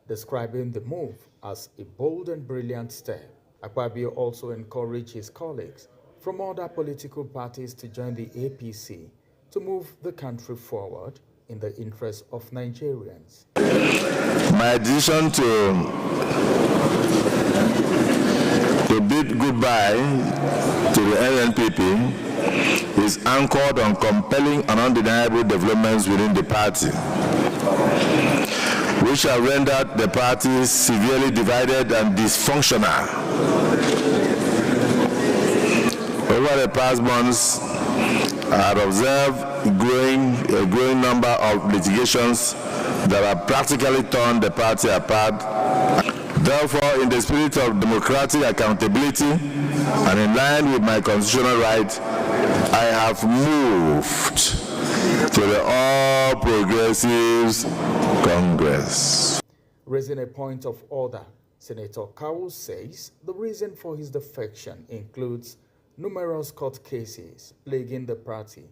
S8: describing the move as a bold and brilliant step. Akpabio also encouraged his colleagues from other political parties to join the APC to move the country forward in the interest of Nigerians.
S23: My decision to bid goodbye to the NNPP is anchored on compelling and undeniable developments within the party, which have rendered the party severely divided and dysfunctional. Over the past months, I have observed a growing number of litigations that have practically torn the party apart. Therefore, in the spirit of democratic accountability and in line with my constitutional right, I have moved to the All Progressives Congress.
S8: Raising a point of order, Senator Kawu says the reason for his defection includes numerous court cases plaguing the party,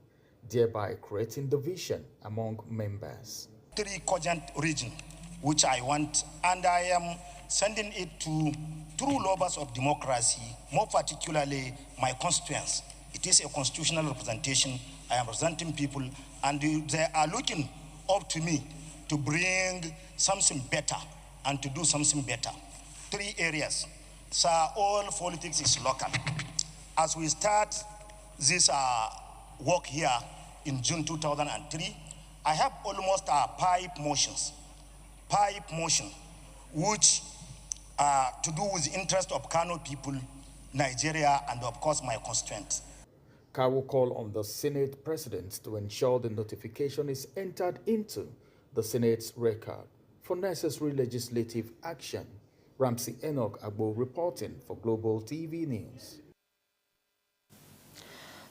S8: thereby creating division among members.
S1: 3 cogent regions, which I want, and I am sending it to true lovers of democracy, more particularly my constituents. It is a constitutional representation. I am representing people, and they are looking up to me to bring something better and to do something better. 3 areas. So all politics is local. As we start this work here in June 2003, I have almost 5 motions, which to do with the interest of Kano people, Nigeria, and of course my constituents.
S8: Kawu called on the Senate President to ensure the notification is entered into the Senate's record for necessary legislative action. Ramsey Enoch Agbo reporting for Global TV News.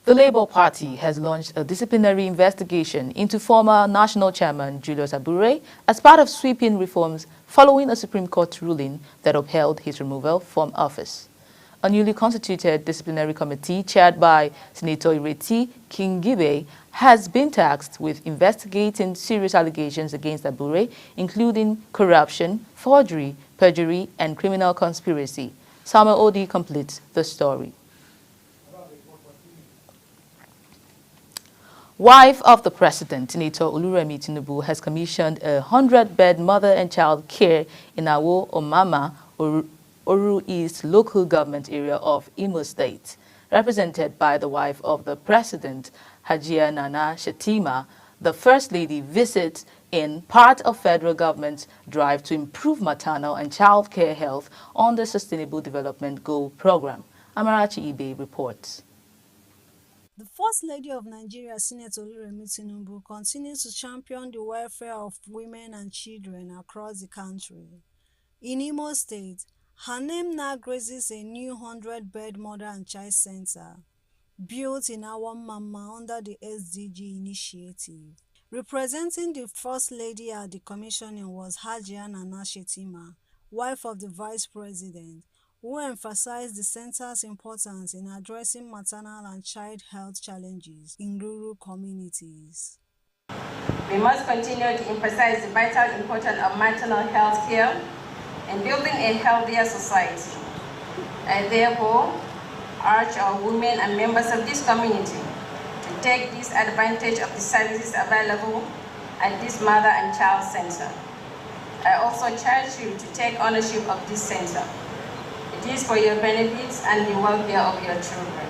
S22: The Labour Party has launched a disciplinary investigation into former National Chairman Julius Abure as part of sweeping reforms following a Supreme Court ruling that upheld his removal from office. A newly constituted disciplinary committee chaired by Senator Ireti Kingibe has been tasked with investigating serious allegations against Abure, including corruption, forgery, perjury, and criminal conspiracy. Samuel Odi completes the story. Wife of the President, Senator Oluremi Tinubu, has commissioned a 100-bed mother and child care in Awo Omama, Oru East local government area of Imo State. Represented by the wife of the President, Hajia Nana Shetima, the First Lady visits in part of federal government's drive to improve maternal and child care health on the Sustainable Development Goal Program. Amarachi Ibe reports.
S2: The First Lady of Nigeria, Senator Oluremi Tinubu, continues to champion the welfare of women and children across the country. In Imo State, her name now graces a new 100-bed mother and child center, built in Awam Mama under the SDG initiative. Representing the First Lady at the commissioning was Hajia Nana Shetima, wife of the Vice President, who emphasized the center's importance in addressing maternal and child health challenges in rural communities.
S3: We must continue to emphasize the vital importance of maternal health care in building a healthier society. I therefore urge our women and members of this community to take this advantage of the services available at this mother and child center. I also charge you to take ownership of this center. It is for your benefits and the welfare of your children.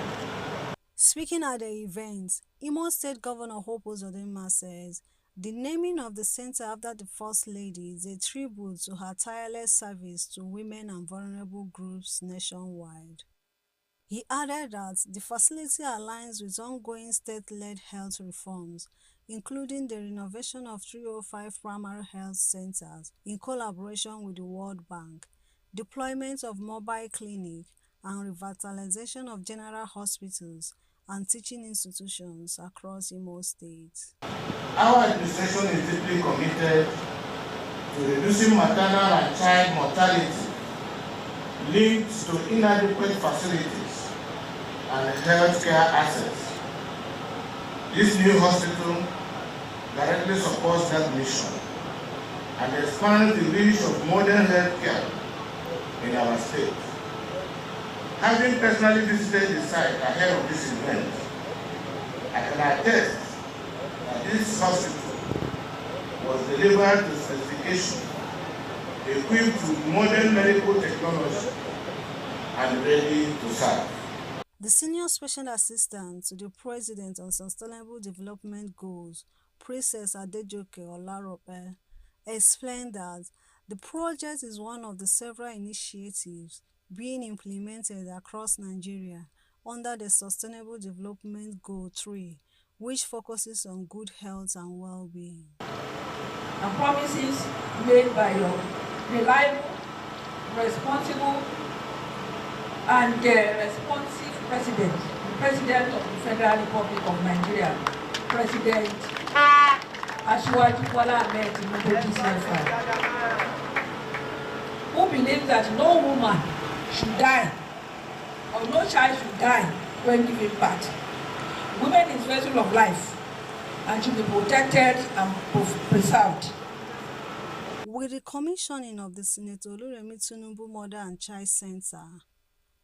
S2: Speaking at the event, Imo State Governor Hope Uzodinma says the naming of the center after the First Lady is a tribute to her tireless service to women and vulnerable groups nationwide. He added that the facility aligns with ongoing state-led health reforms, including the renovation of 305 primary health centers in collaboration with the World Bank, deployment of mobile clinic, and revitalization of general hospitals and teaching institutions across Imo State.
S24: Our administration is deeply committed to reducing maternal and child mortality linked to inadequate facilities and healthcare assets. This new hospital directly supports that mission and expands the reach of modern healthcare in our state. Having personally visited the site ahead of this event, I can attest that this hospital was delivered to specification, equipped with modern medical technology, and ready to serve.
S2: The Senior Special Assistant to the President on Sustainable Development Goals, Princess Adejoke Olarope, explained that the project is one of the several initiatives being implemented across Nigeria under the Sustainable Development Goal 3, which focuses on good health and well-being.
S25: And promises made by your reliable, responsible, and responsive President, the President of the Federal Republic of Nigeria, President Asiwaju Bola Ahmed Tinubu DCFR, who believes that no woman should die or no child should die when giving birth. Women is vessel of life, and should be protected and preserved.
S2: With the commissioning of the Senator Oluremi Tinubu Mother and Child Center,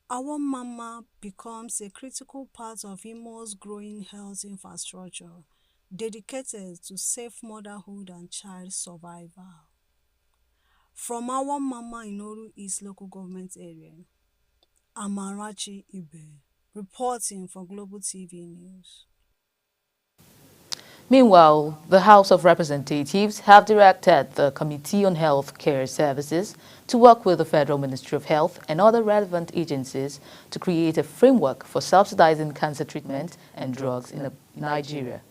S2: Our Mama becomes a critical part of Imo's growing health infrastructure dedicated to safe motherhood and child survival. From Our Mama in Oru East Local Government Area, Amarachi Ibe, reporting for Global TV News.
S22: Meanwhile, the House of Representatives have directed the Committee on Health Care Services to work with the Federal Ministry of Health and other relevant agencies to create a framework for subsidizing cancer treatment and drugs in Nigeria.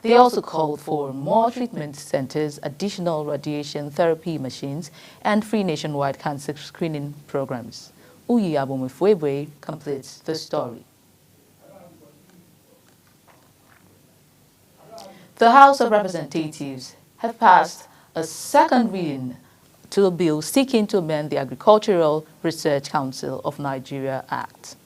S22: They also called for more treatment centers, additional radiation therapy machines, and free nationwide cancer screening programs. Uyi Abomifwebe completes the story. The House of Representatives have passed a second reading to a bill seeking to amend the Agricultural Research Council of Nigeria Act.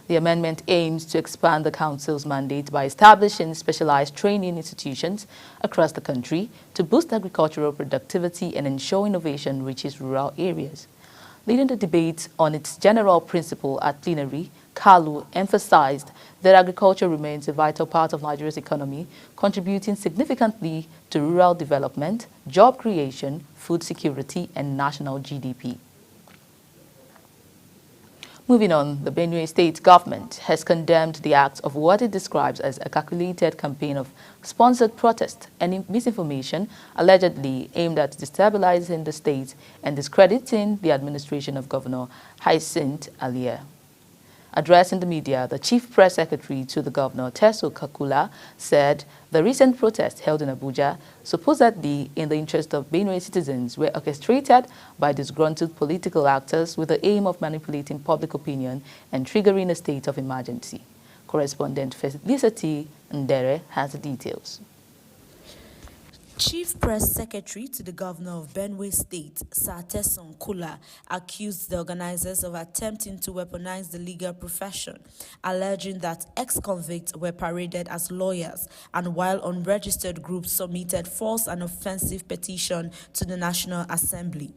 S22: The amendment aims to expand the Council's mandate by establishing specialized training institutions across the country to boost agricultural productivity and ensure innovation reaches rural areas. Leading the debate on its general principle at plenary, Kalu emphasized that agriculture remains a vital part of Nigeria's economy, contributing significantly to rural development, job creation, food security, and national GDP. Moving on, the Benue State government has condemned the act of what it describes as a calculated campaign of sponsored protest and misinformation allegedly aimed at destabilizing the state and discrediting the administration of Governor Hyacinth Alia. Addressing the media, the chief press secretary to the governor, Teso Kakula, said the recent protests held in Abuja, supposedly in the interest of Benue citizens, were orchestrated by disgruntled political actors with the aim of manipulating public opinion and triggering a state of emergency. Correspondent Felicity Ndere has the details.
S4: Chief Press Secretary to the Governor of Benue State, Sir Teson Kula, accused the organizers of attempting to weaponize the legal profession, alleging that ex-convicts were paraded as lawyers and while unregistered groups submitted false and offensive petition to the National Assembly.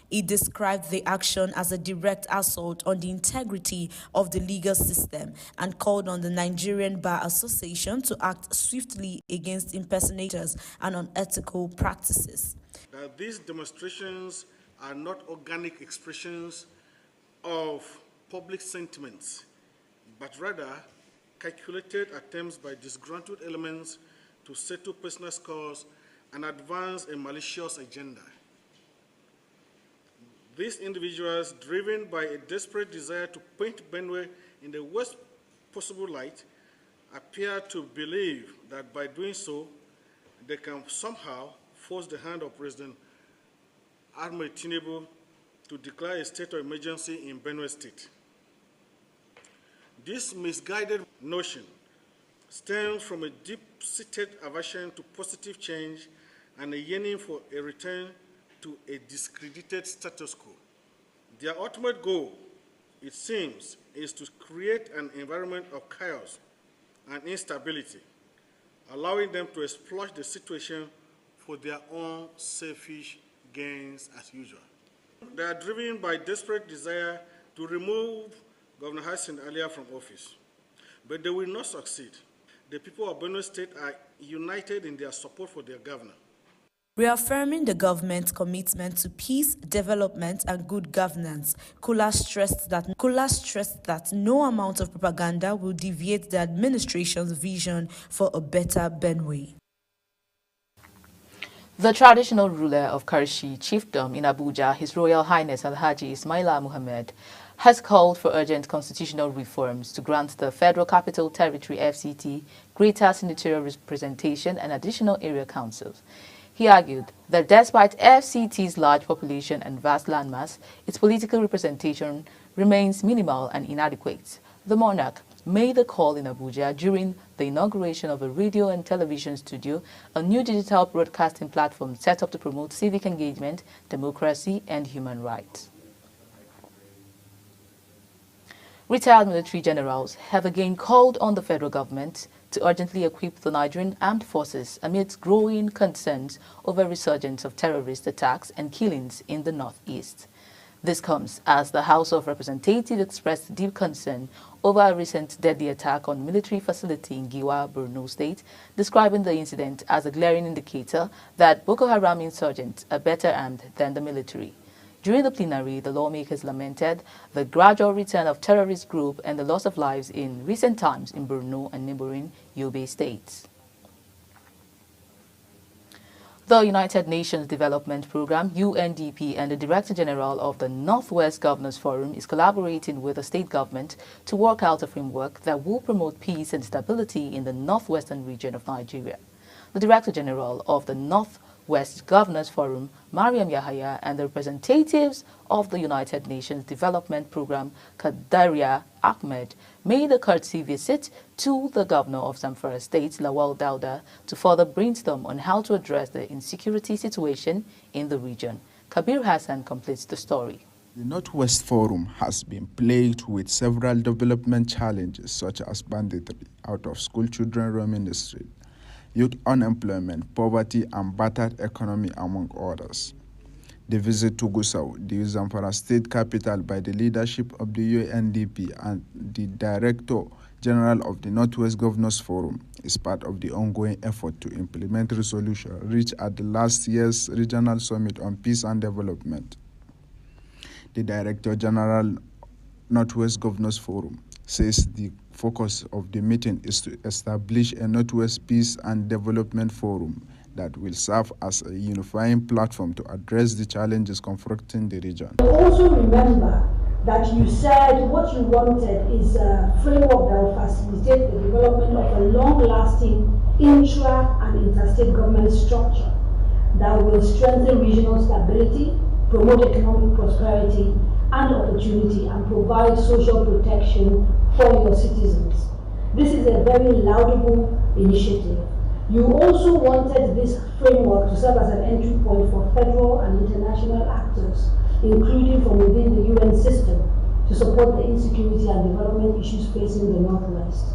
S4: He described the action as a direct assault on the integrity of the legal system and called on the Nigerian Bar Association to act swiftly against impersonators and unethical practices.
S24: These demonstrations are not organic expressions of public sentiments, but rather calculated attempts by disgruntled elements to settle personal scores and advance a malicious agenda. These individuals, driven by a desperate desire to paint Benue in the worst possible light, appear to believe that by doing so, they can somehow force the hand of President Ahmed Tinubu to declare a state of emergency in Benue State. This misguided notion stems from a deep-seated aversion to positive change and a yearning for a return to a discredited status quo. Their ultimate goal, it seems, is to create an environment of chaos and instability, allowing them to exploit the situation for their own selfish gains as usual. They are driven by desperate desire to remove Governor Hyacinth Alia from office, but they will not succeed. The people of Benue State are united in their support for their governor.
S4: Reaffirming the government's commitment to peace, development, and good governance, Kula stressed that no amount of propaganda will deviate the administration's vision for a better Benue.
S22: The traditional ruler of Karshi Chiefdom in Abuja, His Royal Highness Alhaji Ismaila Muhammad, has called for urgent constitutional reforms to grant the Federal Capital Territory FCT greater senatorial representation and additional area councils. He argued that despite FCT's large population and vast landmass, its political representation remains minimal and inadequate. The monarch made the call in Abuja during the inauguration of a radio and television studio, a new digital broadcasting platform set up to promote civic engagement, democracy, and human rights. Retired military generals have again called on the federal government to urgently equip the Nigerian armed forces amidst growing concerns over resurgence of terrorist attacks and killings in the northeast. This comes as the House of Representatives expressed deep concern over a recent deadly attack on military facility in Giwa, Borno State, describing the incident as a glaring indicator that Boko Haram insurgents are better armed than the military. During the plenary, the lawmakers lamented the gradual return of terrorist group and the loss of lives in recent times in Borno and neighboring Yobe states. The United Nations Development Programme, UNDP, and the Director General of the Northwest Governors Forum is collaborating with the state government to work out a framework that will promote peace and stability in the northwestern region of Nigeria. The Director General of the Northwest Governors Forum, Mariam Yahaya, and the representatives of the United Nations Development Programme, Kadaria Ahmed, made a courtesy visit to the governor of Zamfara State, Lawal Dauda, to further brainstorm on how to address the insecurity situation in the region. Kabir Hassan completes the story.
S5: The Northwest Forum has been plagued with several development challenges such as banditry, out-of-school children roaming the street, youth unemployment, poverty, and battered economy, among others. The visit to Gusau, the Zamfara state capital, by the leadership of the UNDP and the Director General of the Northwest Governors Forum, is part of the ongoing effort to implement resolutions reached at the last year's Regional Summit on Peace and Development. The Director General Northwest Governors Forum says the focus of the meeting is to establish a Northwest Peace and Development Forum that will serve as a unifying platform to address the challenges confronting the region.
S6: Also remember that you said what you wanted is a framework that will facilitate the development of a long-lasting intra- and interstate government structure that will strengthen regional stability, promote economic prosperity and opportunity, and provide social protection for your citizens. This is a very laudable initiative. You also wanted this framework to serve as an entry point for federal and international actors, including from within the UN system, to support the insecurity and development issues facing the Northwest.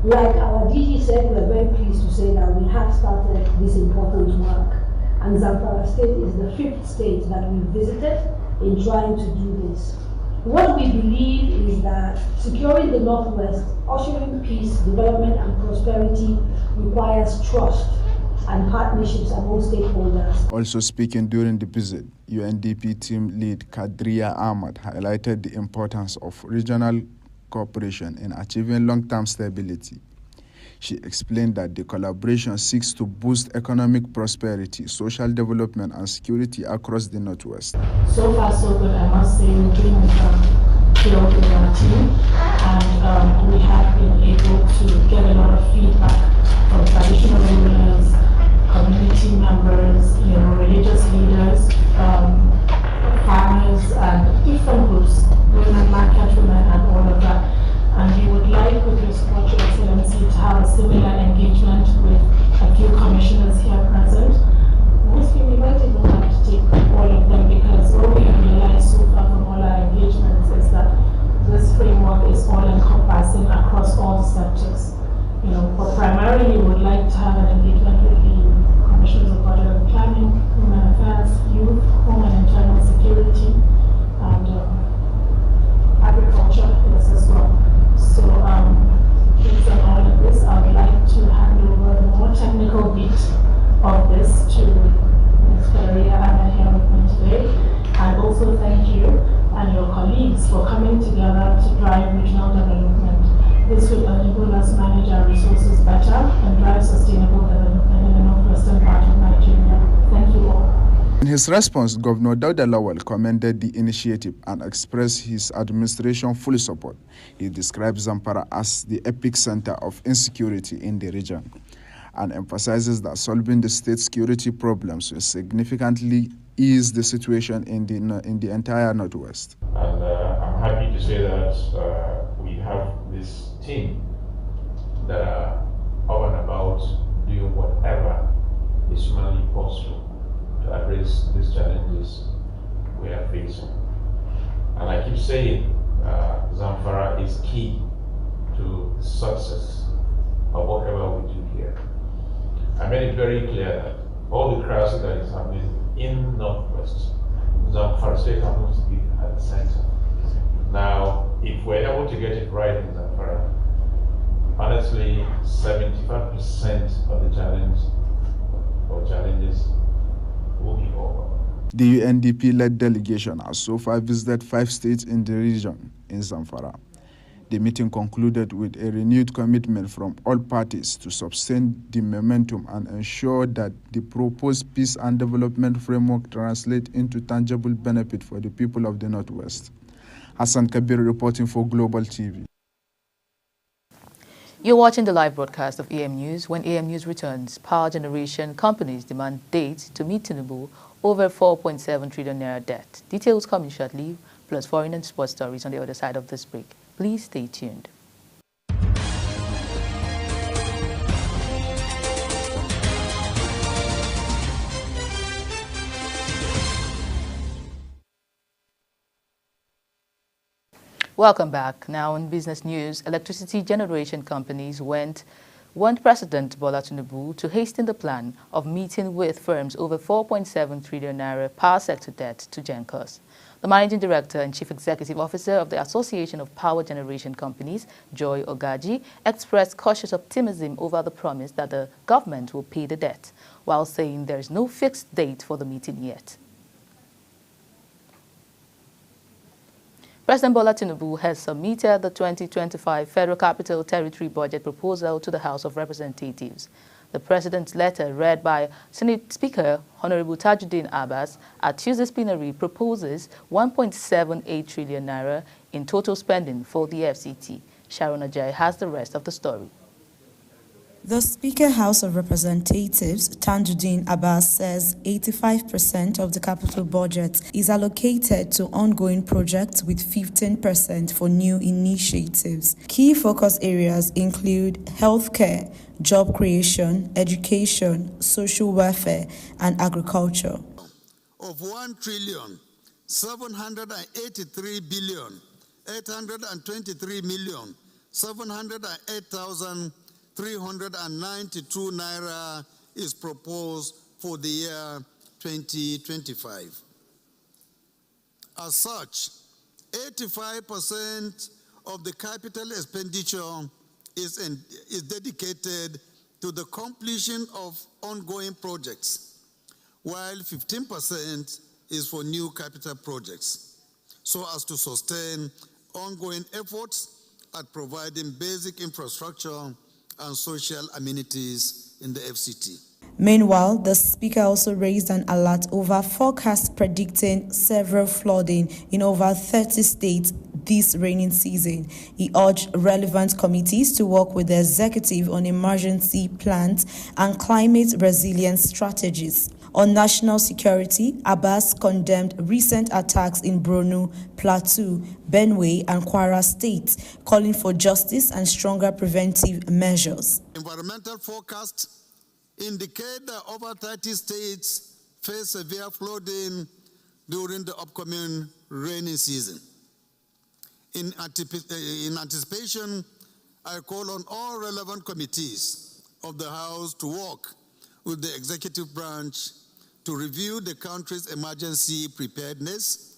S6: Like our DG said, we are very pleased to say that we have started this important work, and Zamfara State is the 5th state that we visited in trying to do this. What we believe is that securing the Northwest, ushering peace, development, and prosperity requires trust and partnerships among stakeholders.
S5: Also speaking during the visit, UNDP team lead Kadria Ahmad highlighted the importance of regional cooperation in achieving long-term stability. She explained that the collaboration seeks to boost economic prosperity, social development, and security across the Northwest.
S7: So far, so good, I must say. We've been filled with our team, and we have been able to get a lot of feedback from traditional rulers, community members, religious leaders, farmers, and different groups, women, market women, and all of that. And we would like, with your support, Your Excellency, to have a similar engagement with a few commissioners here present. Mostly, we might even have to take all of them, because what we have realized so far from all our engagements is that this framework is all-encompassing across all sectors. But primarily, we would like to have an engagement with the commissioners of budget and planning, human affairs, youth, home and internal security, and agriculture, yes, as well. So, based on all of this, I would like to hand over the more technical bit of this to Ms. Karia Ahmed here with me today, and also thank you and your colleagues for coming together to drive regional development. This will enable us manage our resources better and drive sustainable development in the northwestern part of Nigeria. Thank you all.
S5: In his response, Governor Dauda Lawal commended the initiative and expressed his administration's full support. He described Zamfara as the epicenter of insecurity in the region and emphasizes that solving the state's security problems will significantly ease the situation in the entire Northwest.
S9: And I'm happy to say that we have this team that are up and about doing whatever is humanly possible to address these challenges we are facing. And I keep saying Zamfara is key to success of whatever we do here. I made it very clear that all the crisis that is happening in Northwest, Zamfara State happens to be at the center. Now, if we're able to get it right in Zamfara, honestly, 75% of the challenge or challenges will be over.
S5: The UNDP-led delegation has so far visited 5 states in the region in Zamfara. The meeting concluded with a renewed commitment from all parties to sustain the momentum and ensure that the proposed peace and development framework translates into tangible benefit for the people of the Northwest. Hassan Kabir reporting for Global TV.
S22: You're watching the live broadcast of AM News. When AM News returns, power generation companies demand dates to meet Tinubu over 4.7 trillion naira debt. Details coming shortly, plus foreign and sports stories on the other side of this break. Please stay tuned. Welcome back. Now in business news, electricity generation companies want President Bola Tinubu to hasten the plan of meeting with firms over 4.7 trillion naira power sector debt to GenCos. The Managing Director and Chief Executive Officer of the Association of Power Generation Companies, Joy Ogaji, expressed cautious optimism over the promise that the government will pay the debt, while saying there is no fixed date for the meeting yet. President Bola Tinubu has submitted the 2025 Federal Capital Territory Budget proposal to the House of Representatives. The President's letter, read by Senate Speaker Honorable Tajuddin Abbas at Tuesday's plenary, proposes 1.78 trillion naira in total spending for the FCT. Sharon Ajay has the rest of the story.
S4: The Speaker House of Representatives, Tajuddin Abbas, says 85% of the capital budget is allocated to ongoing projects with 15% for new initiatives. Key focus areas include healthcare, job creation, education, social welfare, and agriculture.
S13: Of 1,783,823,708,392 naira is proposed for the year 2025. As such, 85% of the capital expenditure is dedicated to the completion of ongoing projects, while 15% is for new capital projects, so as to sustain ongoing efforts at providing basic infrastructure and social amenities in the FCT.
S4: Meanwhile, the Speaker also raised an alert over forecasts predicting severe flooding in over 30 states this rainy season. He urged relevant committees to work with the executive on emergency plans and climate resilience strategies. On national security, Abbas condemned recent attacks in Borno, Plateau, Benue, and Kwara states, calling for justice and stronger preventive measures.
S13: Environmental forecasts indicate that over 30 states face severe flooding during the upcoming rainy season. In anticipation, I call on all relevant committees of the House to work with the executive branch to review the country's emergency preparedness,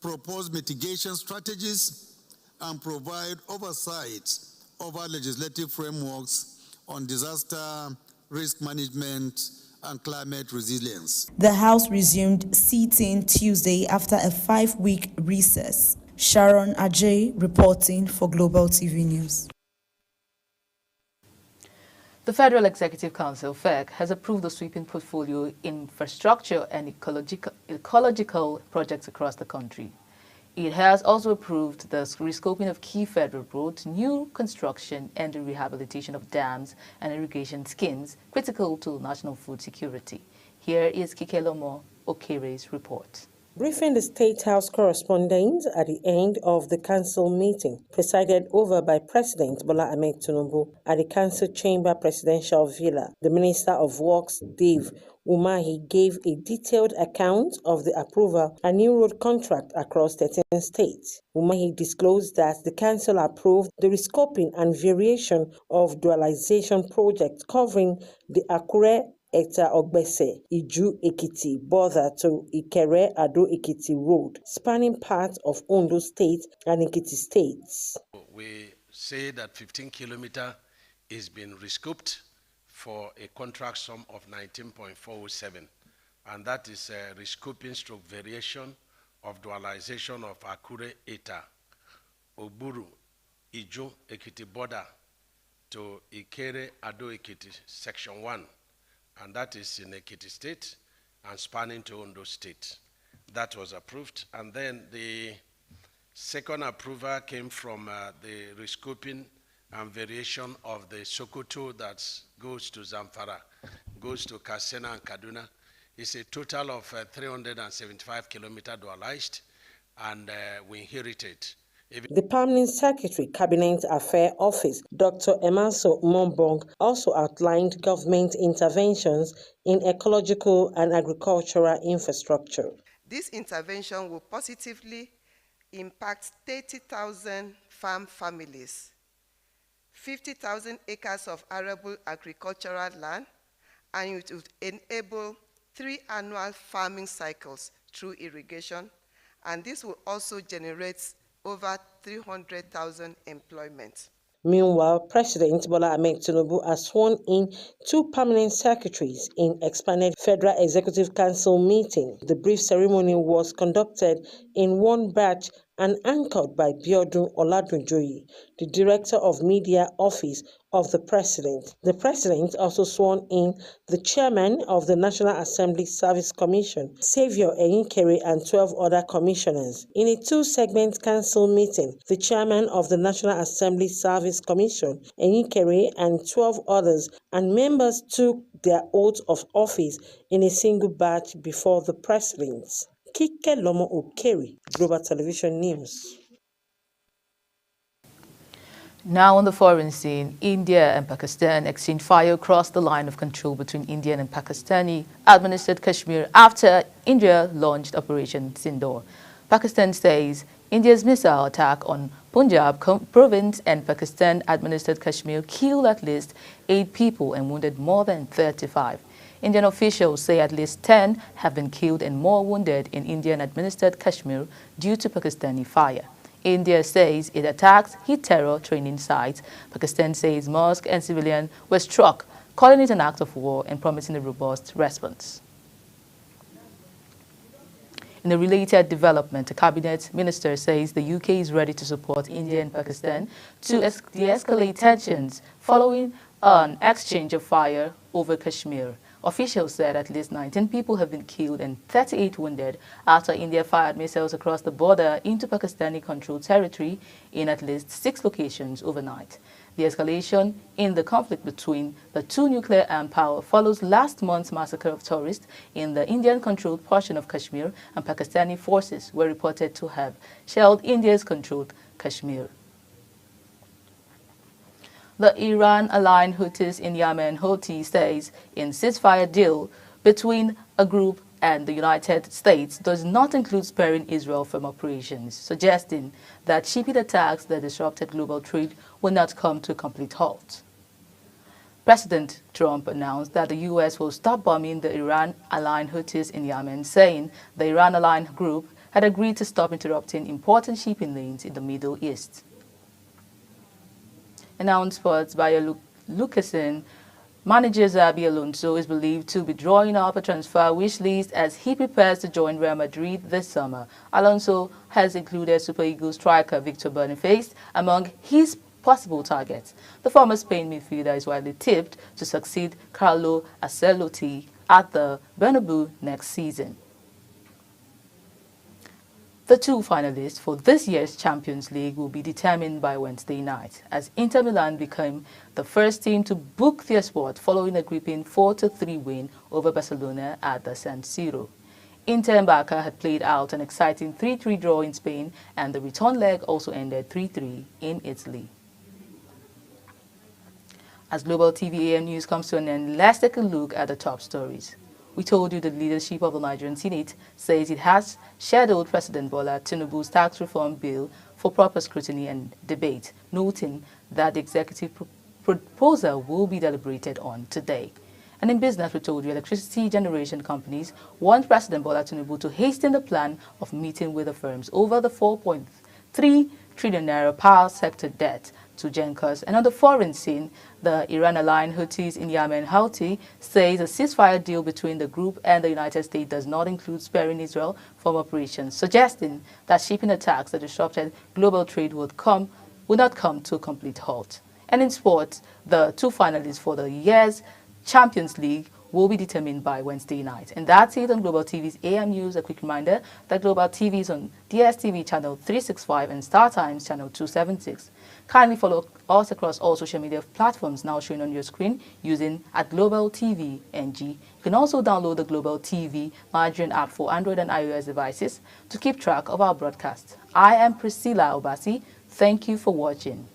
S13: propose mitigation strategies, and provide oversight over legislative frameworks on disaster risk management and climate resilience.
S4: The House resumed sitting Tuesday after a 5-week recess. Sharon Ajay reporting for Global TV News.
S22: The Federal Executive Council, FEC, has approved the sweeping portfolio infrastructure and ecological projects across the country. It has also approved the rescoping of key federal roads, new construction, and the rehabilitation of dams and irrigation schemes critical to national food security. Here is Kikelomo Okere's report.
S14: Briefing the State House correspondents at the end of the council meeting, presided over by President Bola Ahmed Tinubu at the council chamber presidential villa, the Minister of Works, Dave Umahi, gave a detailed account of the approval of a new road contract across 13 states. Umahi disclosed that the council approved the rescoping and variation of dualization projects covering the Akure Eta Ogbese, Iju Ekiti border to Ikere Ado Ekiti Road, spanning parts of Ondo State and Ekiti states.
S15: We say that 15 kilometers is being rescoped for a contract sum of 19.407, and that is a rescoping stroke variation of dualization of Akure Eta, Oburu, Iju Ekiti border to Ikere Ado Ekiti section 1. And that is in Ekiti State and spanning to Ondo State. That was approved. And then the second approval came from the rescoping and variation of the Sokoto that goes to Zamfara, goes to Katsina and Kaduna. It's a total of 375 kilometers dualized, and we inherited.
S14: The Permanent Secretary, Cabinet Affairs Office, Dr. Emanso Mombong, also outlined government interventions in ecological and agricultural infrastructure.
S16: This intervention will positively impact 30,000 farm families, 50,000 acres of arable agricultural land, and it would enable 3 annual farming cycles through irrigation, and this will also generate over 300,000 employment.
S14: Meanwhile, President Bola Ahmed Tinubu has sworn in 2 permanent secretaries in expanded Federal Executive Council meeting. The brief ceremony was conducted in one batch and anchored by Biodun Oladunjoyi, the Director of Media Office of the President. The President also sworn in the Chairman of the National Assembly Service Commission, Saviour Eyinkere, and 12 other commissioners. In a 2-segment council meeting, the Chairman of the National Assembly Service Commission, Eyinkere, and 12 others and members took their oath of office in a single batch before the President. Kike Lomo Okeri, Global Television News.
S22: Now on the foreign scene, India and Pakistan exchanged fire across the line of control between Indian and Pakistani-administered Kashmir after India launched Operation Sindoor. Pakistan says India's missile attack on Punjab province and Pakistan-administered Kashmir killed at least 8 people and wounded more than 35. Indian officials say at least 10 have been killed and more wounded in Indian-administered Kashmir due to Pakistani fire. India says it attacked hit terror training sites. Pakistan says mosques and civilians were struck, calling it an act of war and promising a robust response. In a related development, a cabinet minister says the UK is ready to support India and Pakistan to de-escalate tensions following an exchange of fire over Kashmir. Officials said at least 19 people have been killed and 38 wounded after India fired missiles across the border into Pakistani-controlled territory in at least 6 locations overnight. The escalation in the conflict between the 2 nuclear-armed powers follows last month's massacre of tourists in the Indian-controlled portion of Kashmir, and Pakistani forces were reported to have shelled India's controlled Kashmir. The Iran-aligned Houthis in Yemen, Houthi, says in ceasefire deal between a group and the United States does not include sparing Israel from operations, suggesting that shipping attacks that disrupted global trade will not come to a complete halt. President Trump announced that the U.S. will stop bombing the Iran-aligned Houthis in Yemen, saying the Iran-aligned group had agreed to stop interrupting important shipping lanes in the Middle East. Announced sports by Lucasen, manager Xabi Alonso is believed to be drawing up a transfer wish list as he prepares to join Real Madrid this summer. Alonso has included Super Eagles striker Victor Boniface among his possible targets. The former Spain midfielder is widely tipped to succeed Carlo Ancelotti at the Bernabeu next season. The 2 finalists for this year's Champions League will be determined by Wednesday night, as Inter Milan became the first team to book their spot following a gripping 4-3 win over Barcelona at the San Siro. Inter and Barca had played out an exciting 3-3 draw in Spain, and the return leg also ended 3-3 in Italy. As Global TV AM News comes to an end, let's take a look at the top stories. We told you the leadership of the Nigerian Senate says it has scheduled President Bola Tinubu's tax reform bill for proper scrutiny and debate, noting that the executive proposal will be deliberated on today. And in business, we told you electricity generation companies want President Bola Tinubu to hasten the plan of meeting with the firms over the 4.3 trillion naira power sector debt to GenCos. And on the foreign scene, the Iran-aligned Houthis in Yemen, Houthi, says a ceasefire deal between the group and the United States does not include sparing Israel from operations, suggesting that shipping attacks that disrupted global trade would not come to a complete halt. And in sports, the two finalists for the year's Champions League will be determined by Wednesday night. And that's it on Global TV's AM News. A quick reminder that Global TV is on DSTV channel 365 and Star Times channel 276. Kindly follow us across all social media platforms now showing on your screen using @GlobalTVNG. You can also download the Global TV Nigerian app for Android and iOS devices to keep track of our broadcast. I am Priscilla Obasi. Thank you for watching.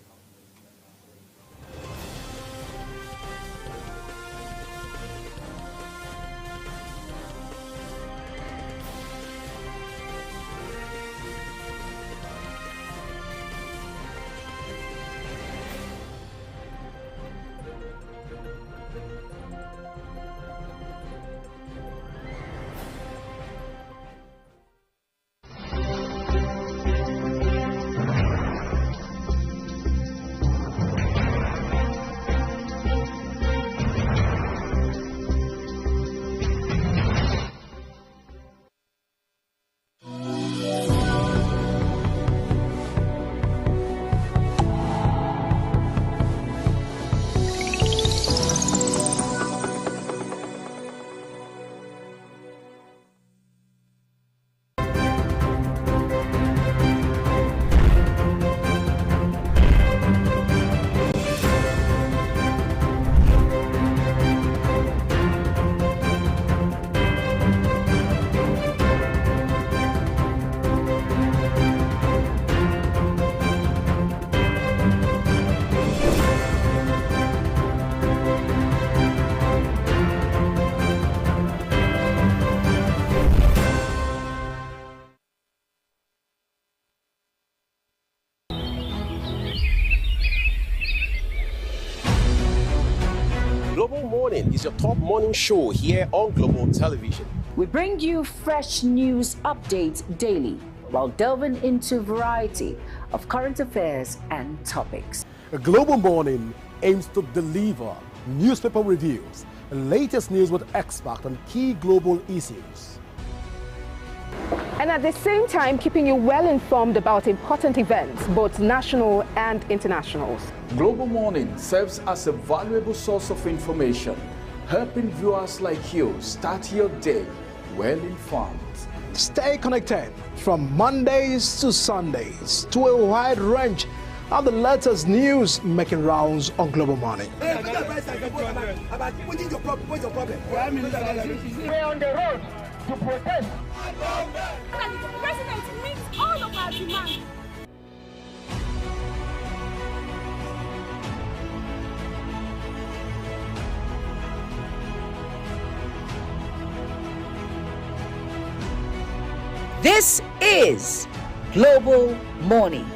S11: Global Morning is your top morning show here on Global Television.
S10: We bring you fresh news updates daily while delving into a variety of current affairs and topics.
S21: Global Morning aims to deliver newspaper reviews, latest news with experts on key global issues.
S12: And at the same time, keeping you well informed about important events, both national and international.
S8: Global Morning serves as a valuable source of information, helping viewers like you start your day well informed.
S21: Stay connected from Mondays to Sundays to a wide range of the latest news making rounds on Global Morning.
S17: We're on the road to protest.
S18: The president meets all of our demands.
S10: This is Global Morning.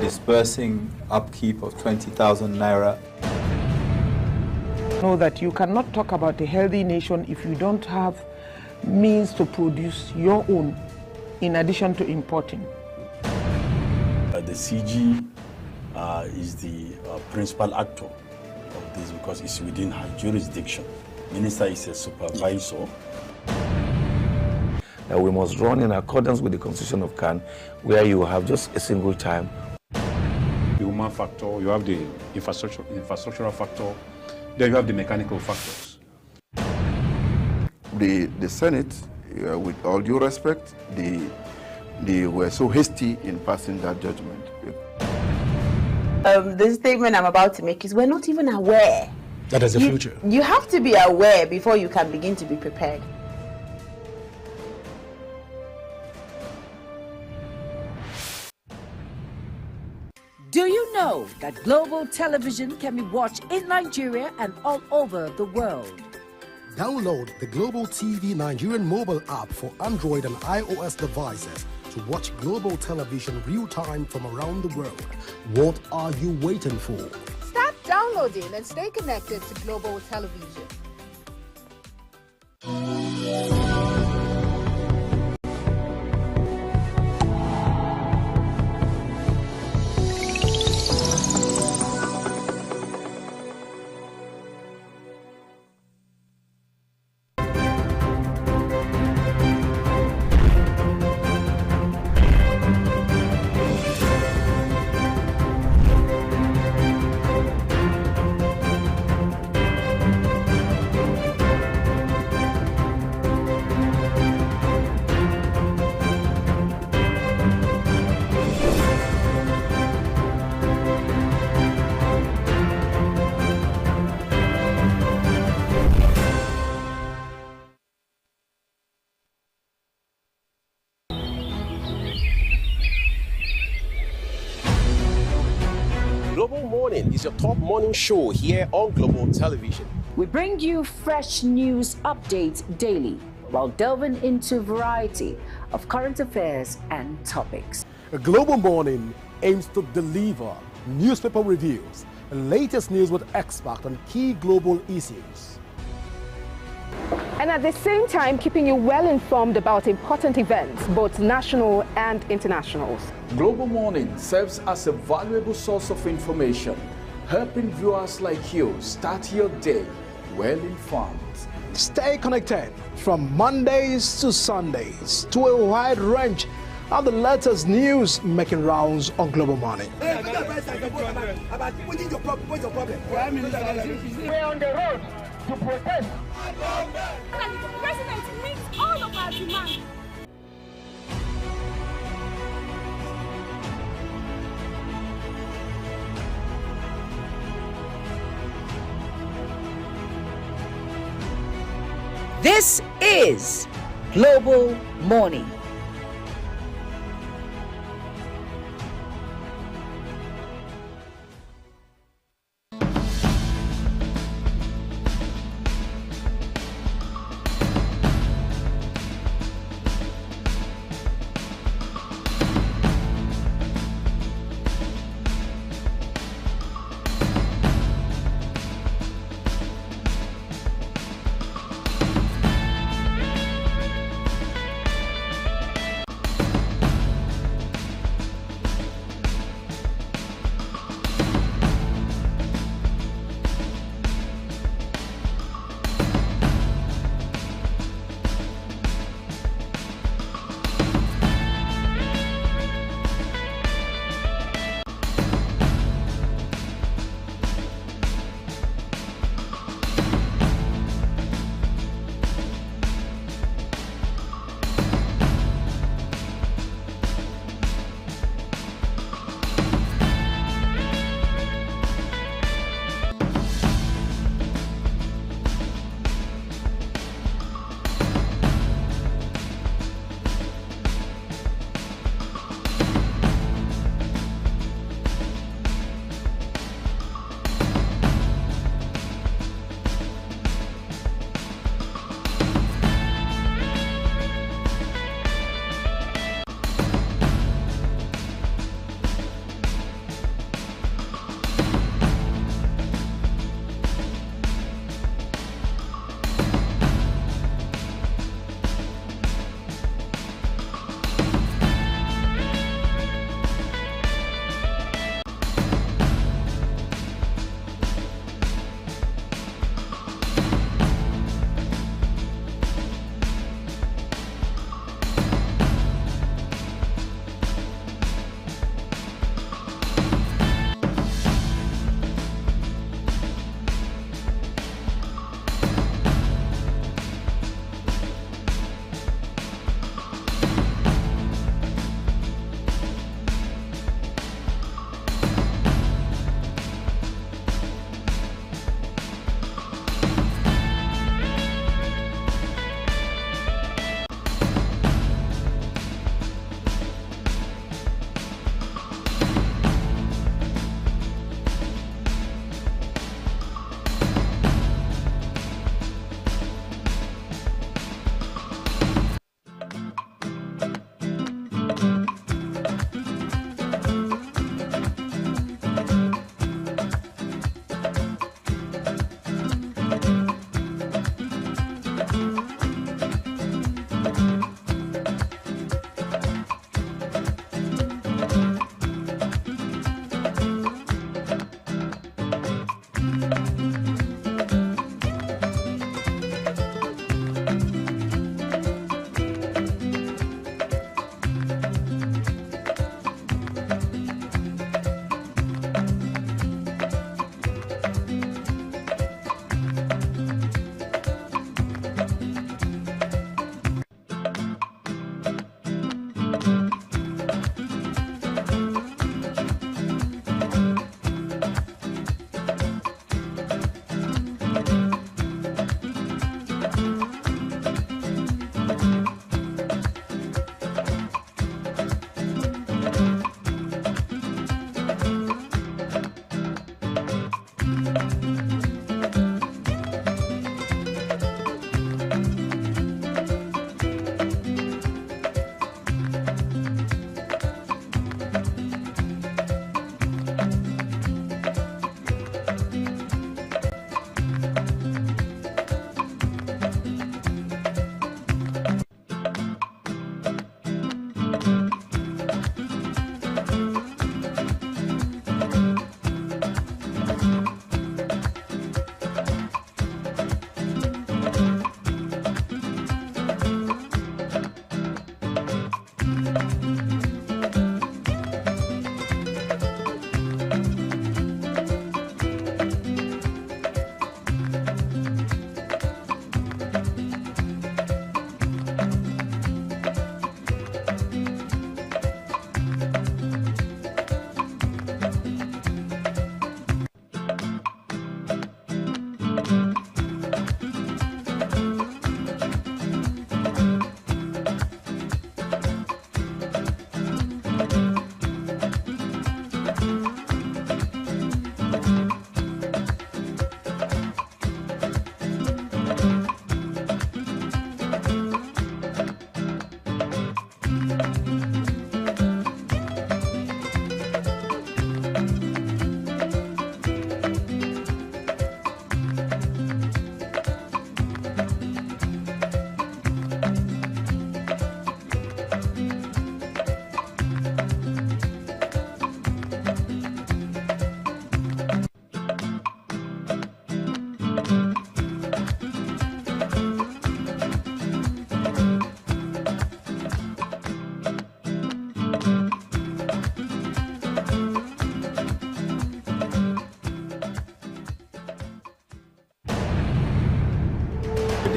S1: disbursing upkeep of 20,000 naira.
S3: Know that you cannot talk about a healthy nation if you don't have means to produce your own in addition to importing.
S19: The CG is the principal actor of this because it's within her jurisdiction. Minister is a supervisor.
S20: We must run in accordance with the Constitution of CAN, where you have just a single time.
S23: The human factor, you have the infrastructural factor, then you have the mechanical factors.
S26: The Senate, with all due respect, they were so hasty in passing that judgment.
S27: The statement I'm about to make is we're not even aware.
S23: That is the future.
S27: You have to be aware before you can begin to be prepared.
S10: Do you know that global television can be watched in Nigeria and all over the world?
S21: Download the Global TV Nigerian mobile app for Android and iOS devices to watch global television real-time from around the world. What are you waiting for?
S12: Start downloading and stay connected to global television.
S11: Global Morning is your top morning show here on Global Television.
S10: We bring you fresh news updates daily while delving into a variety of current affairs and topics.
S21: A Global Morning aims to deliver newspaper reviews and latest news with experts on key global issues.
S12: And at the same time, keeping you well informed about important events, both national and internationals.
S8: Global Morning serves as a valuable source of information, helping viewers like you start your day well informed.
S21: Stay connected from Mondays to Sundays to a wide range of the latest news making rounds on Global Morning.
S17: We're on the road to protest.
S18: The president meets all of our demands.
S10: This is Global Morning.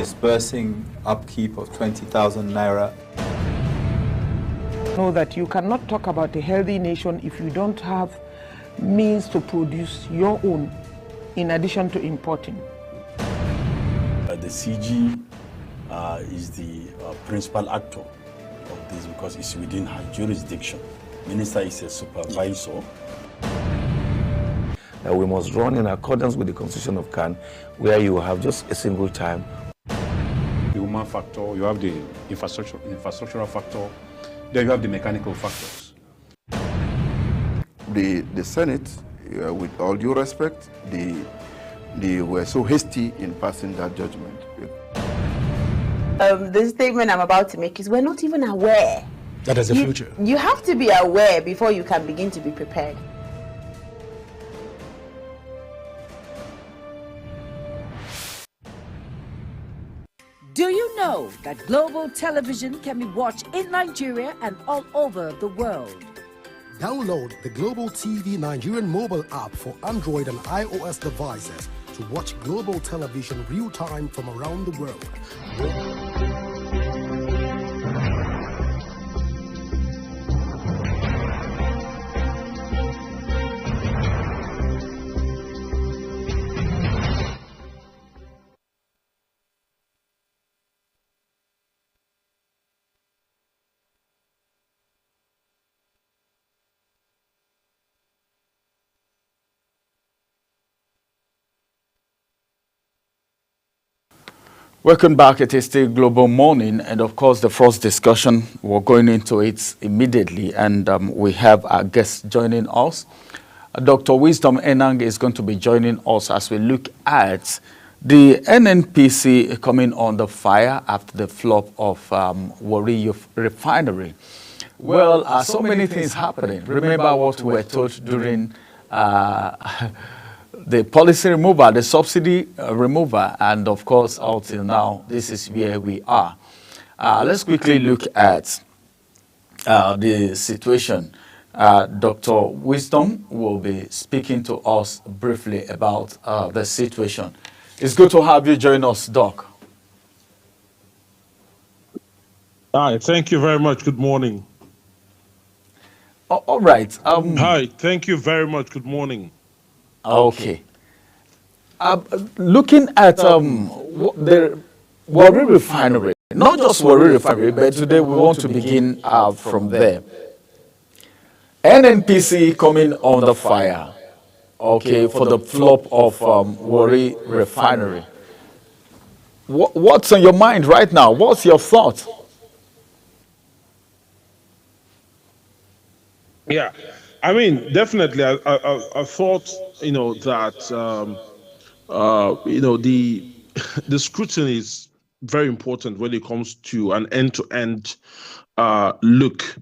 S1: disbursing upkeep of 20,000 naira.
S3: Know that you cannot talk about a healthy nation if you don't have means to produce your own in addition to importing.
S19: The CG is the principal actor of this because it's within her jurisdiction. Minister is a supervisor.
S20: That we must run in accordance with the constitution of CAN, where you have just a single time.
S23: The human factor, you have the infrastructural factor, then you have the mechanical factors.
S26: The Senate, with all due respect, they were so hasty in passing that judgment.
S27: The statement I'm about to make is we're not even aware.
S23: That is the future.
S27: You have to be aware before you can begin to be prepared.
S10: Do you know that global television can be watched in Nigeria and all over the world?
S21: Download the Global TV Nigerian mobile app for Android and iOS devices to watch global television real-time from around the world.
S8: Welcome back. It is still Global Morning, and of course the first discussion, we're going into it immediately, and we have our guest joining us. Dr. Wisdom Enang is going to be joining us as we look at the NNPC coming under fire after the flop of Warri Refinery. Well, so many things happening. Remember what we were told during the policy removal, the subsidy removal, and of course, until now, this is where we are. Let's quickly look at the situation. Dr. Wisdom will be speaking to us briefly about the situation. It's good to have you join us, Doc.
S2: Hi, thank you very much. Good morning.
S8: All right.
S2: Hi, thank you very much. Good morning.
S8: Okay. Looking at the Warri Refinery, not just Warri Refinery, but today we want to begin from there. NNPC coming under fire, okay, for the flop of Warri Refinery. What's on your mind right now? What's your thought?
S2: Yeah, I mean, definitely, I thought, that, the scrutiny is very important when it comes to an end-to-end look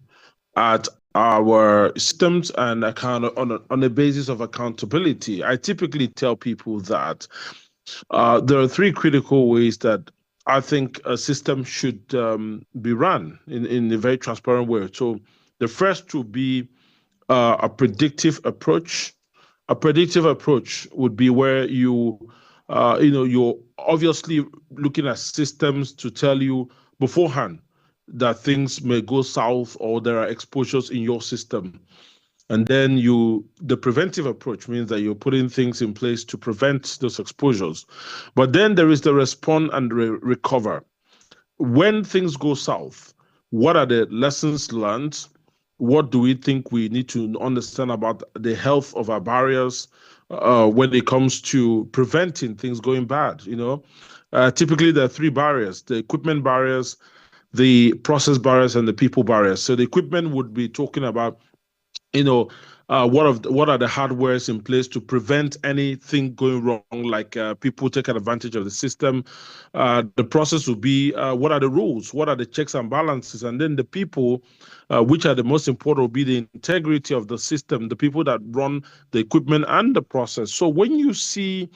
S2: at our systems and on a basis of accountability. I typically tell people that there are three critical ways that I think a system should be run in a very transparent way. So the first would be a predictive approach. A predictive approach would be where you're obviously looking at systems to tell you beforehand that things may go south or there are exposures in your system. And then the preventive approach means that you're putting things in place to prevent those exposures. But then there is the respond and recover. When things go south, what are the lessons learned? What do we think we need to understand about the health of our barriers when it comes to preventing things going bad? Typically there are three barriers: the equipment barriers, the process barriers, and the people barriers. So the equipment would be talking about, what are the hardwares in place to prevent anything going wrong, like people taking advantage of the system. The process will be, what are the rules? What are the checks and balances? And then the people, which are the most important, will be the integrity of the system, the people that run the equipment and the process. So when you see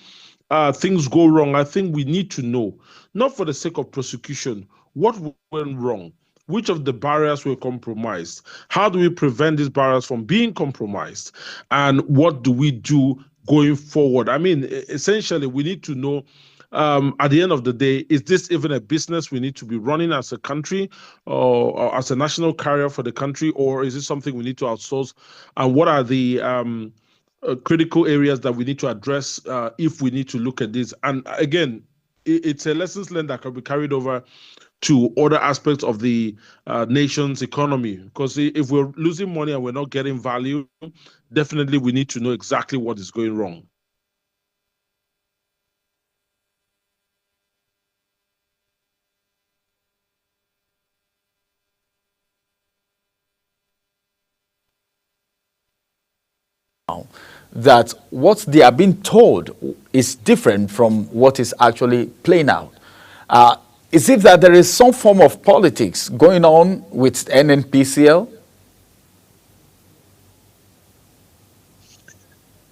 S2: things go wrong, I think we need to know, not for the sake of prosecution, what went wrong. Which of the barriers were compromised? How do we prevent these barriers from being compromised? And what do we do going forward? I mean, essentially, we need to know at the end of the day, is this even a business we need to be running as a country or as a national carrier for the country, or is it something we need to outsource? And what are the critical areas that we need to address if we need to look at this? And again, it's a lessons learned that can be carried over to other aspects of the nation's economy. Because if we're losing money and we're not getting value, definitely we need to know exactly what is going wrong.
S8: That what they are being told is different from what is actually playing out. Is it that there is some form of politics going on with NNPCL?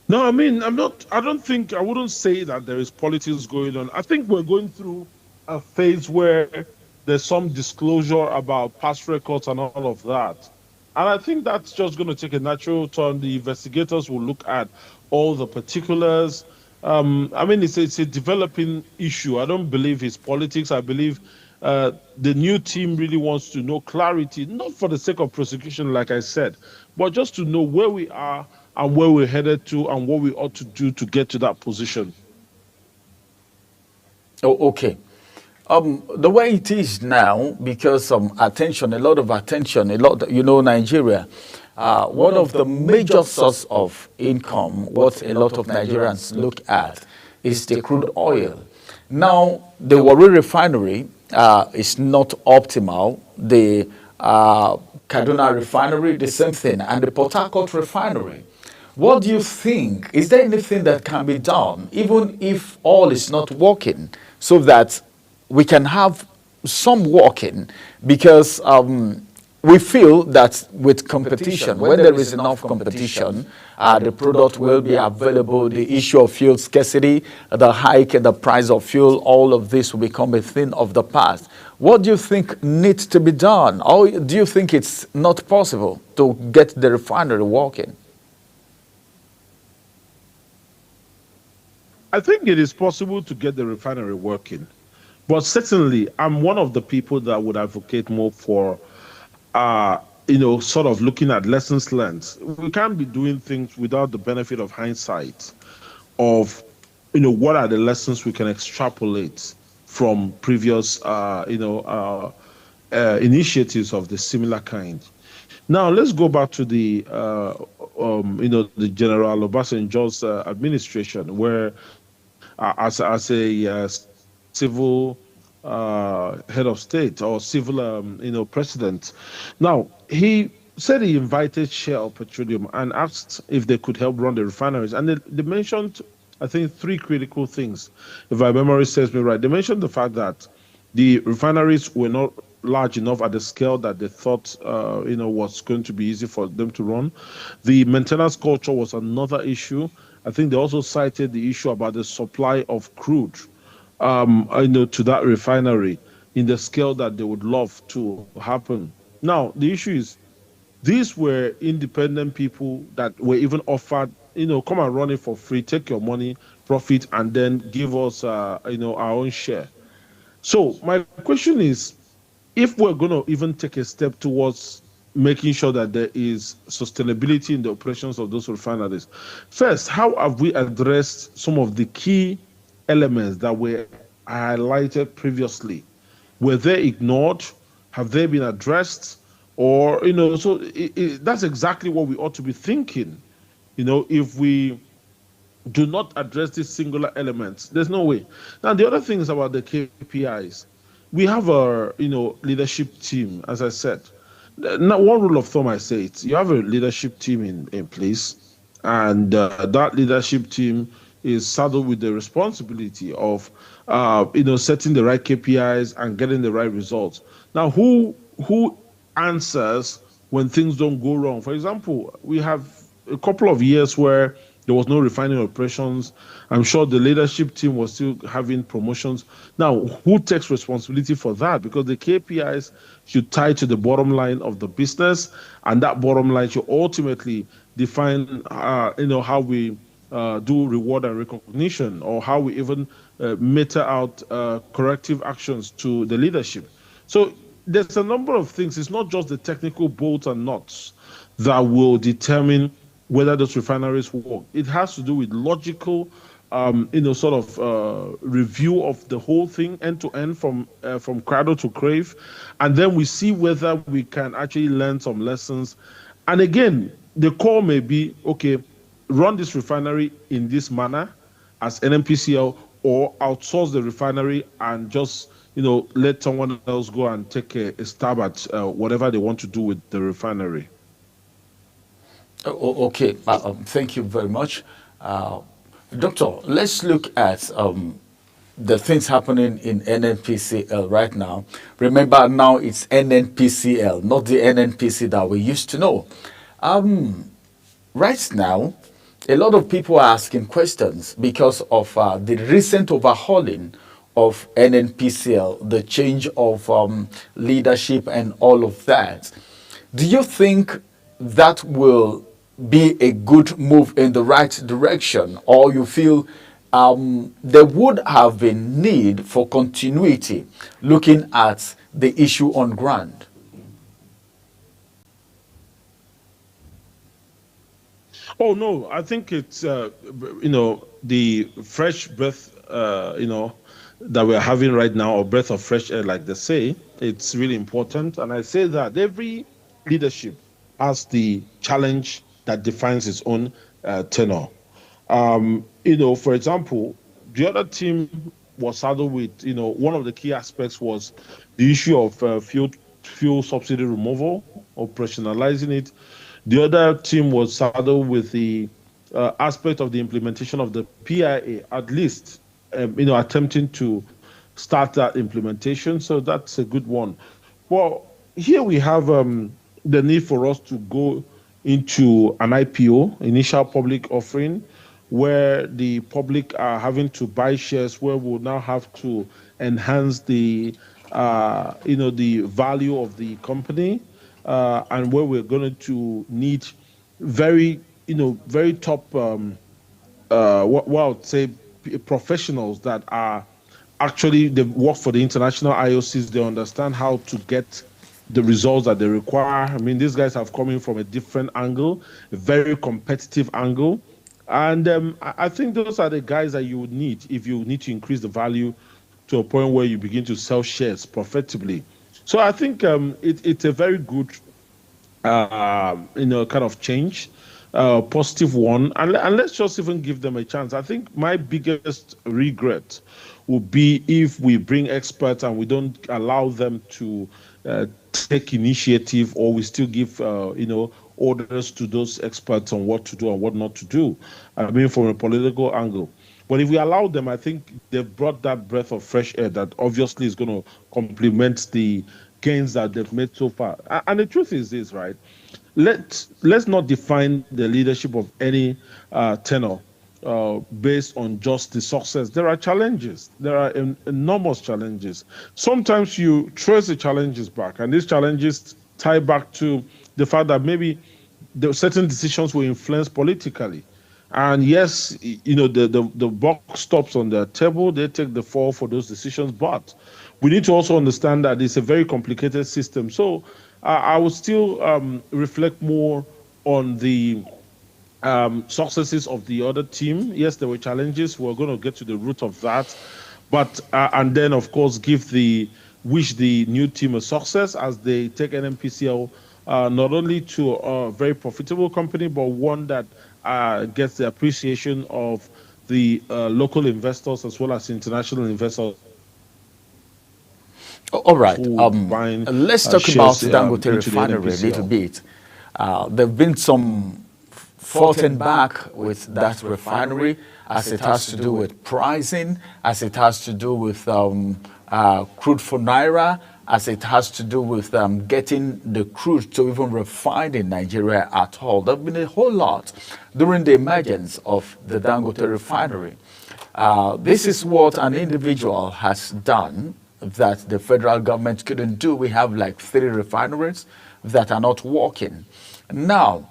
S2: No, I mean, I wouldn't say that there is politics going on. I think we're going through a phase where there's some disclosure about past records and all of that. And I think that's just going to take a natural turn. The investigators will look at all the particulars. I mean, it's a developing issue. I don't believe it's politics. I believe the new team really wants to know clarity, not for the sake of prosecution, like I said, but just to know where we are and where we're headed to and what we ought to do to get to that position.
S8: Oh, okay. The way it is now, because attention, a lot of attention, Nigeria, one of the major source of income, what a lot of Nigerians look at, is the crude oil. Now, the Warri refinery is not optimal. The Kaduna refinery, the same thing, and the Port Harcourt refinery. What do you think? Is there anything that can be done, even if all is not working, so that we can have some working? Because we feel that with competition, when there is enough competition, the product will be available. The issue of fuel scarcity, the hike in the price of fuel, all of this will become a thing of the past. What do you think needs to be done? Or do you think it's not possible to get the refinery working?
S2: I think it is possible to get the refinery working. But certainly, I'm one of the people that would advocate more for, sort of looking at lessons learned. We can't be doing things without the benefit of hindsight of, what are the lessons we can extrapolate from previous, initiatives of the similar kind. Now, let's go back to the, the General Obasanjo's administration, where as a civil head of state or civil, president. Now, he said he invited Shell Petroleum and asked if they could help run the refineries. And they mentioned, I think, three critical things, if my memory serves me right. They mentioned the fact that the refineries were not large enough at the scale that they thought, was going to be easy for them to run. The maintenance culture was another issue. I think they also cited the issue about the supply of crude, to that refinery in the scale that they would love to happen. Now, the issue is these were independent people that were even offered, come and run it for free, take your money, profit, and then give us, our own share. So my question is, if we're going to even take a step towards making sure that there is sustainability in the operations of those refineries, first, how have we addressed some of the key elements that were highlighted previously? Were they ignored? Have they been addressed? Or, so that's exactly what we ought to be thinking. If we do not address these singular elements, there's no way. Now, the other thing is about the KPIs. We have a, leadership team, as I said. Now, one rule of thumb, I say it, you have a leadership team in place, and that leadership team is saddled with the responsibility of, setting the right KPIs and getting the right results. Now, who answers when things don't go wrong? For example, we have a couple of years where there was no refining operations. I'm sure the leadership team was still having promotions. Now, who takes responsibility for that? Because the KPIs should tie to the bottom line of the business, and that bottom line should ultimately define, how we do reward and recognition, or how we even meter out corrective actions to the leadership. So there's a number of things. It's not just the technical bolts and nuts that will determine whether those refineries work. It has to do with logical, sort of review of the whole thing end to end from cradle to grave, and then we see whether we can actually learn some lessons. And again, the call may be, okay, run this refinery in this manner as NNPCL, or outsource the refinery and just let someone else go and take a stab at whatever they want to do with the refinery.
S8: Okay, thank you very much. Doctor, let's look at the things happening in NNPCL right now. Remember, now it's NNPCL, not the NNPC that we used to know. Right now, a lot of people are asking questions because of the recent overhauling of NNPCL, the change of leadership and all of that. Do you think that will be a good move in the right direction, or you feel there would have been need for continuity looking at the issue on ground?
S2: Oh no, I think it's the fresh breath that we're having right now, or breath of fresh air, like they say. It's really important, and I say that every leadership has the challenge that defines its own tenor. For example, the other team was saddled with, one of the key aspects was the issue of fuel subsidy removal, operationalizing it. The other team was saddled with the aspect of the implementation of the PIA, at least, attempting to start that implementation. So that's a good one. Well, here we have the need for us to go into an IPO, initial public offering, where the public are having to buy shares, where we'll now have to enhance the, the value of the company, and where we're going to need very, very top, what I would say, professionals that are actually, they work for the international IOCs. They understand how to get the results that they require. I mean, these guys have come in from a different angle, a very competitive angle. And I think those are the guys that you would need if you need to increase the value to a point where you begin to sell shares profitably. So I think it's a very good, kind of change, positive one. And let's just even give them a chance. I think my biggest regret would be if we bring experts and we don't allow them to take initiative, or we still give, orders to those experts on what to do and what not to do. I mean, from a political angle. But if we allow them, I think they've brought that breath of fresh air that obviously is going to complement the gains that they've made so far. And the truth is this, right? Let's not define the leadership of any tenor based on just the success. There are challenges. There are enormous challenges. Sometimes you trace the challenges back, and these challenges tie back to the fact that maybe certain decisions were influenced politically. And yes, the buck stops on the table. They take the fall for those decisions. But we need to also understand that it's a very complicated system. So I would still reflect more on the successes of the other team. Yes, there were challenges. We're going to get to the root of that. But, and then, of course, wish the new team a success as they take NNPCL not only to a very profitable company, but one that gets the appreciation of the local investors as well as international investors.
S8: All right. Let's talk about Dangote Refinery a little bit. There have been some forth and back with that refinery, as it has to do with pricing, as it has to do with crude for Naira, as it has to do with getting the crude to even refine in Nigeria at all. There have been a whole lot during the emergence of the Dangote Refinery. This is what an individual has done that the federal government couldn't do. We have like 3 refineries that are not working. Now,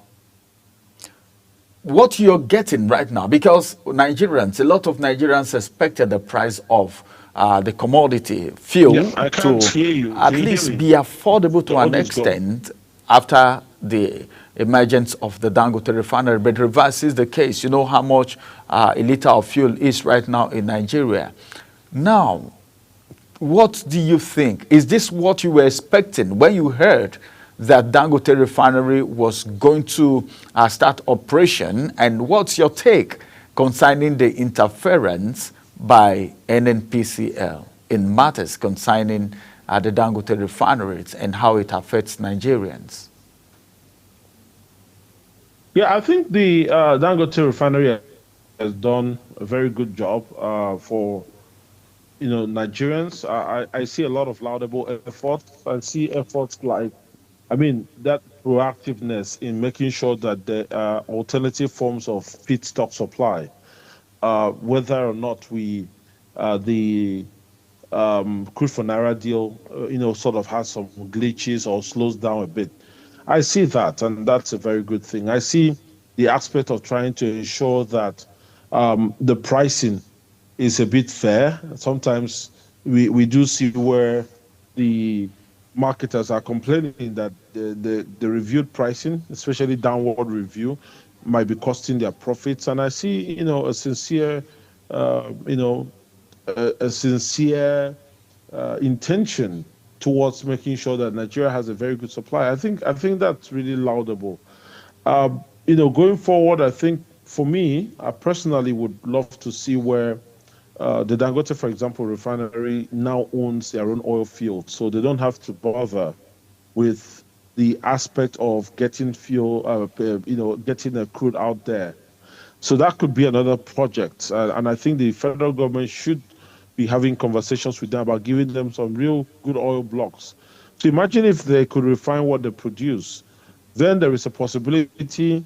S8: what you're getting right now, because Nigerians, a lot of Nigerians expected the price of the commodity fuel
S2: Yeah, I can't
S8: to
S2: hear you.
S8: at
S2: Can you hear
S8: least
S2: me?
S8: be affordable
S2: The
S8: to an
S2: audio is gone.
S8: extent after the emergence of the Dangote refinery, but reverses the case. You know how much a liter of fuel is right now in Nigeria. Now, what do you think? Is this what you were expecting when you heard that Dangote refinery was going to start operation? And what's your take concerning the interference by NNPCL in matters concerning the Dangote refineries and how it affects Nigerians?
S2: Yeah, I think the Dangote refinery has done a very good job for Nigerians. I see a lot of laudable efforts. I see efforts like, I mean, that proactiveness in making sure that there are alternative forms of feedstock supply, whether or not the crude for Naira deal, sort of has some glitches or slows down a bit. I see that, and that's a very good thing. I see the aspect of trying to ensure that the pricing is a bit fair. Sometimes we do see where the marketers are complaining that the reviewed pricing, especially downward review, might be costing their profits. And I see, a sincere, a sincere intention towards making sure that Nigeria has a very good supply. I think that's really laudable. Going forward, I think for me, I personally would love to see where the Dangote, for example, refinery now owns their own oil field, so they don't have to bother with the aspect of getting fuel, getting a crude out there. So that could be another project, and I think the federal government should be having conversations with them about giving them some real good oil blocks. So imagine if they could refine what they produce, then there is a possibility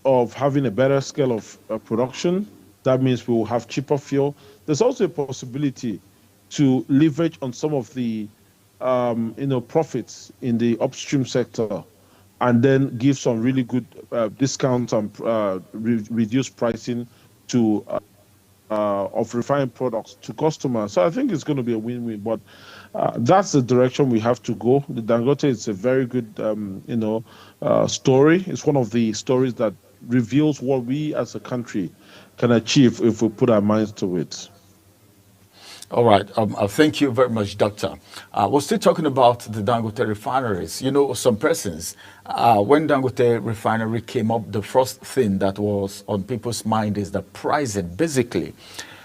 S2: of having a better scale of production. That means we will have cheaper fuel. There's also a possibility to leverage on some of the profits in the upstream sector, and then give some really good discounts and reduced pricing to of refined products to customers. So I think it's going to be a win-win. But that's the direction we have to go. The Dangote is a very good, story. It's one of the stories that reveals what we as a country can achieve if we put our minds to it.
S8: All right. Thank you very much, Doctor. We're still talking about the Dangote refineries. Some persons, when Dangote refinery came up, the first thing that was on people's mind is the pricing, basically.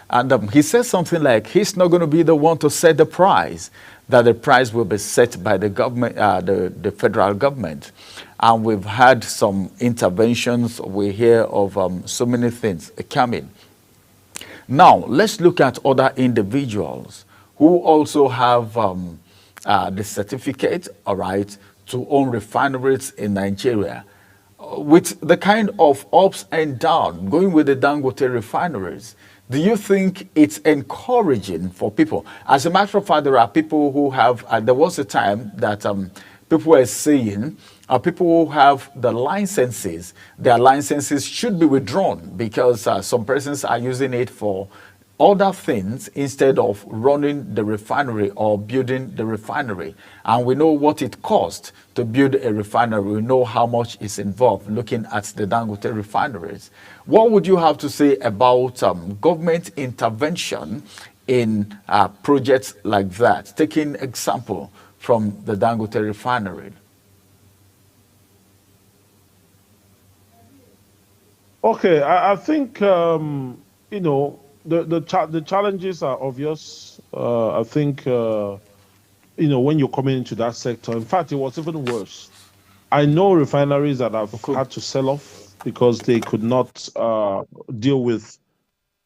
S8: And he said something like, he's not going to be the one to set the price, that the price will be set by the government, the federal government. And we've had some interventions. We hear of so many things coming. Now, let's look at other individuals who also have the certificate, all right, to own refineries in Nigeria. With the kind of ups and downs going with the Dangote refineries, do you think it's encouraging for people? As a matter of fact, there are people who have, there was a time that people were saying, people who have the licenses, their licenses should be withdrawn because some persons are using it for other things instead of running the refinery or building the refinery. And we know what it costs to build a refinery. We know how much is involved looking at the Dangote refineries. What would you have to say about government intervention in projects like that? Taking example from the Dangote refinery.
S2: Okay, I think the challenges are obvious. I think when you're coming into that sector, in fact, it was even worse. I know refineries that have had to sell off because they could not deal with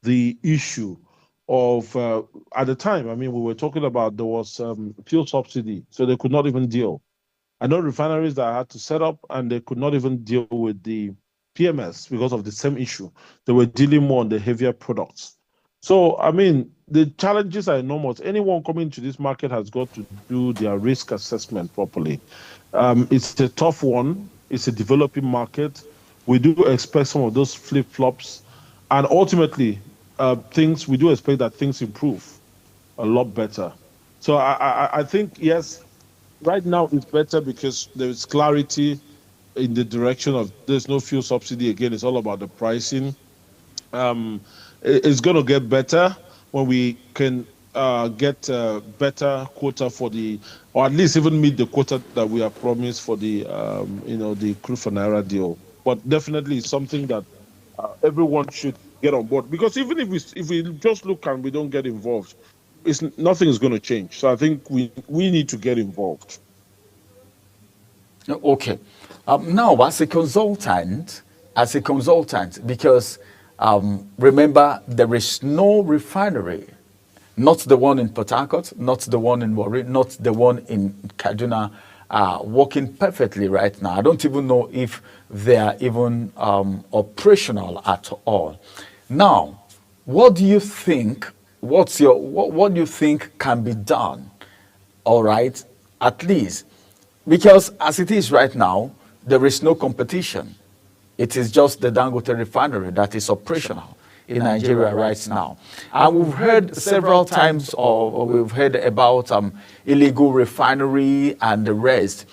S2: the issue of at the time. I mean, we were talking about there was fuel subsidy, so they could not even deal. I know refineries that had to set up and they could not even deal with the PMS because of the same issue. They were dealing more on the heavier products. So, I mean, the challenges are enormous. Anyone coming to this market has got to do their risk assessment properly. It's a tough one. It's a developing market. we do expect some of those flip-flops, and ultimately, we do expect that things improve a lot better. So I think, yes, right now it's better because there is clarity in the direction of there's no fuel subsidy again. It's all about the pricing. It's going to get better when we can get better quota for or at least even meet the quota that we have promised for the the crude for Naira deal. But definitely it's something that everyone should get on board, because even if we just look and we don't get involved, nothing is going to change. So I think we need to get involved.
S8: Okay. Now, as a consultant, because remember, there is no refinery, not the one in Port Harcourt, not the one in Warri, not the one in Kaduna, working perfectly right now. I don't even know if they are even operational at all. Now, what do you think? What do you think can be done? All right, at least, because as it is right now, there is no competition. It is just the Dangote refinery that is operational in Nigeria right now. And we've heard several times, or we've heard about illegal refinery and the rest.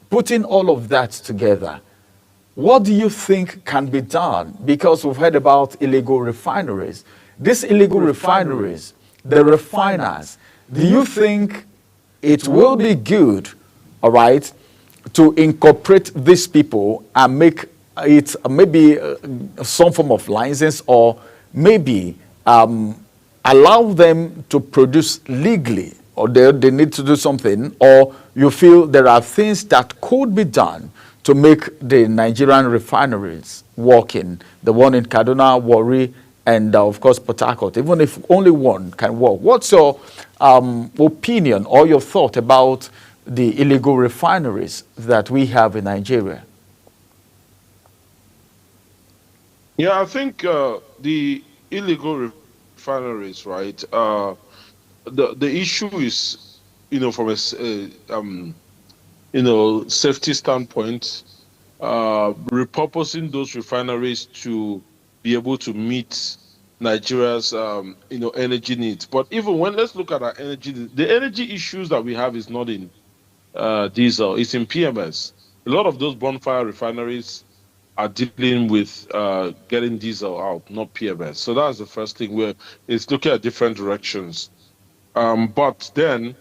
S8: Putting all of that together, what do you think can be done? Because we've heard about illegal refineries. These illegal refineries, the refiners, do you think it will be good, all right, to incorporate these people and make it maybe some form of license, or maybe allow them to produce legally, or they need to do something, or you feel there are things that could be done to make the Nigerian refineries working, the one in Kaduna, Warri, and of course Port Harcourt, even if only one can work? What's your opinion or your thought about the illegal refineries that we have in Nigeria?
S2: Yeah, I think the illegal refineries, right? The issue is, from a safety standpoint, repurposing those refineries to be able to meet Nigeria's energy needs. But even let's look at our energy, the energy issues that we have is not in diesel, it's in PMS. A lot of those bonfire refineries are dealing with getting diesel out, not PMS. So that's the first thing, where it's looking at different directions. But then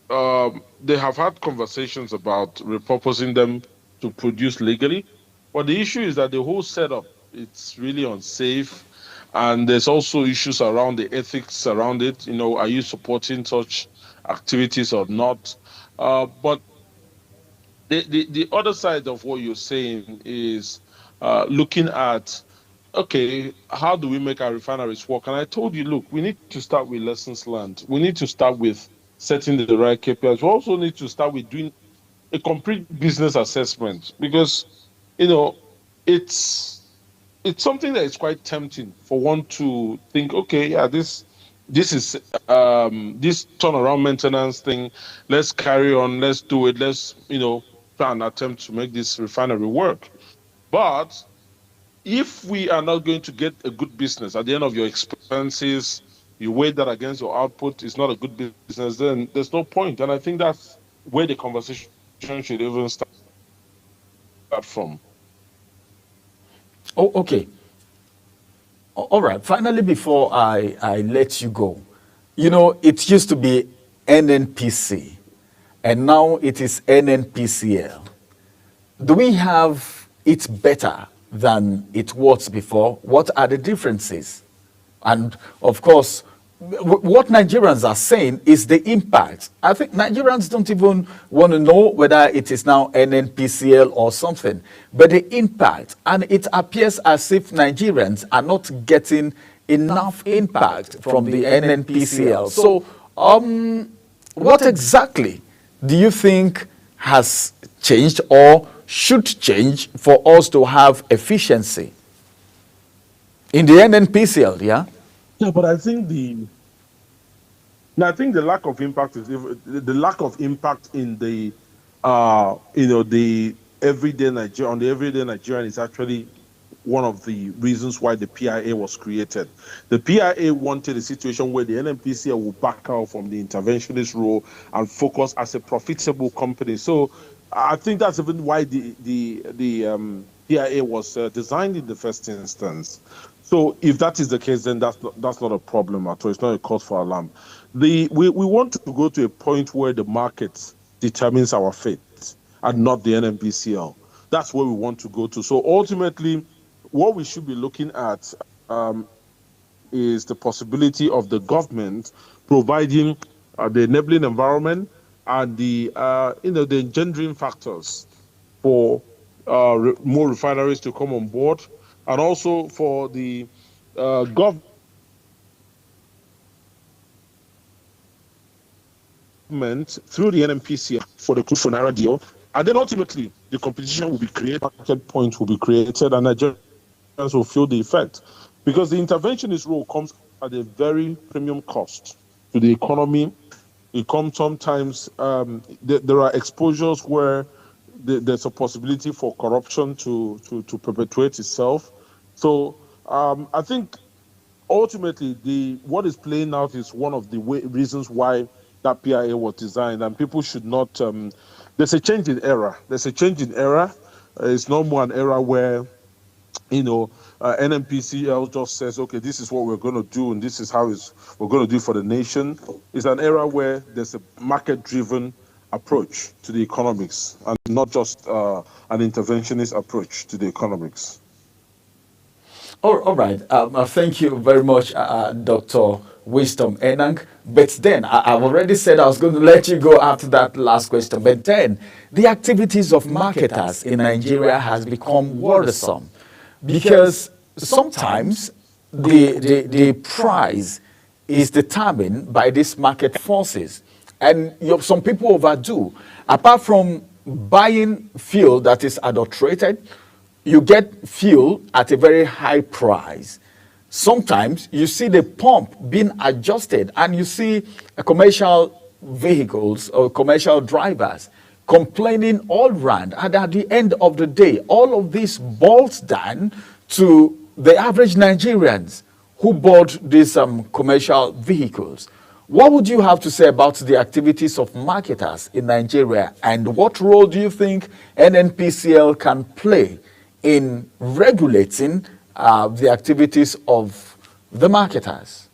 S2: they have had conversations about repurposing them to produce legally. But the issue is that the whole setup, it's really unsafe. And there's also issues around the ethics around it. Are you supporting such activities or not? But the other side of what you're saying is looking at, okay, how do we make our refineries work? And I told you, look, we need to start with lessons learned. We need to start with setting the right KPIs. We also need to start with doing a complete business assessment, because it's something that is quite tempting for one to think, okay, yeah, this is this turnaround maintenance thing. Let's carry on. Let's do it. Let's try and attempt to make this refinery work. But if we are not going to get a good business at the end of your expenses, you weigh that against your output, it's not a good business, then there's no point. And I think that's where the conversation should even start from.
S8: Oh, okay. All right. Finally, before I let you go, it used to be NNPC, and now it is NNPCL. Do we have it better than it was before? What are the differences? And of course, what Nigerians are saying is the impact. I think Nigerians don't even want to know whether it is now NNPCL or something, but the impact. And it appears as if Nigerians are not getting enough impact from the NNPCL. So what exactly do you think has changed or should change for us to have efficiency in the NNPCL? Yeah.
S2: Yeah, but I think the lack of impact is the lack of impact in the the everyday Nigerian is actually one of the reasons why the PIA was created. The PIA wanted a situation where the NNPCL will back out from the interventionist role and focus as a profitable company. So I think that's even why the PIA was designed in the first instance. So if that is the case, then that's not a problem at all. It's not a cause for alarm. We want to go to a point where the market determines our fate and not the NNPCL. That's where we want to go to. So ultimately, what we should be looking at is the possibility of the government providing the enabling environment and the the engendering factors for more refineries to come on board, and also for the government through the NNPC for the crude for Naira deal, and then ultimately the competition will be created, market points will be created, and Nigerians will feel the effect, because the interventionist role comes at a very premium cost to the economy. It comes sometimes there are exposures where there's a possibility for corruption to perpetuate itself. So I think ultimately what is playing out is one of the reasons why that PIA was designed, and people should not. There's a change in era. There's a change in era. It's no more an era where NNPCL just says, okay, this is what we're going to do, and this is how we're going to do for the nation. It's an era where there's a market-driven approach to the economics, and not just an interventionist approach to the economics.
S8: All right. Thank you very much, Dr. Wisdom Enang. But then, I've already said I was going to let you go after that last question. But then, the activities of marketers in Nigeria has become worrisome, because sometimes the price is determined by these market forces. And some people overdo. Apart from buying fuel that is adulterated, you get fuel at a very high price. Sometimes you see the pump being adjusted, and you see commercial vehicles or commercial drivers complaining all round. And at the end of the day, all of this boils down to the average Nigerians who bought these commercial vehicles. What would you have to say about the activities of marketers in Nigeria, and what role do you think NNPCL can play in regulating the activities of the marketers?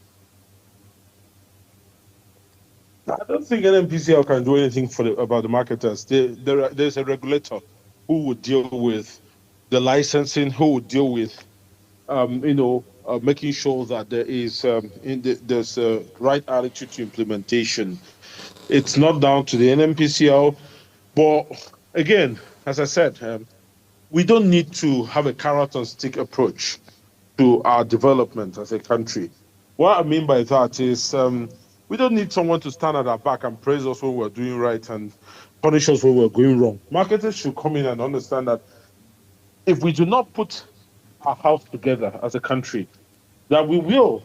S2: I don't think NNPCL can do anything about the marketers. There's a regulator who would deal with the licensing, who would deal with, making sure that there's a right attitude to implementation. It's not down to the NNPCL, but again, as I said, we don't need to have a carrot and stick approach to our development as a country. What I mean by that is we don't need someone to stand at our back and praise us when we're doing right and punish us when we're going wrong. Marketers should come in and understand that if we do not put our house together as a country, that we will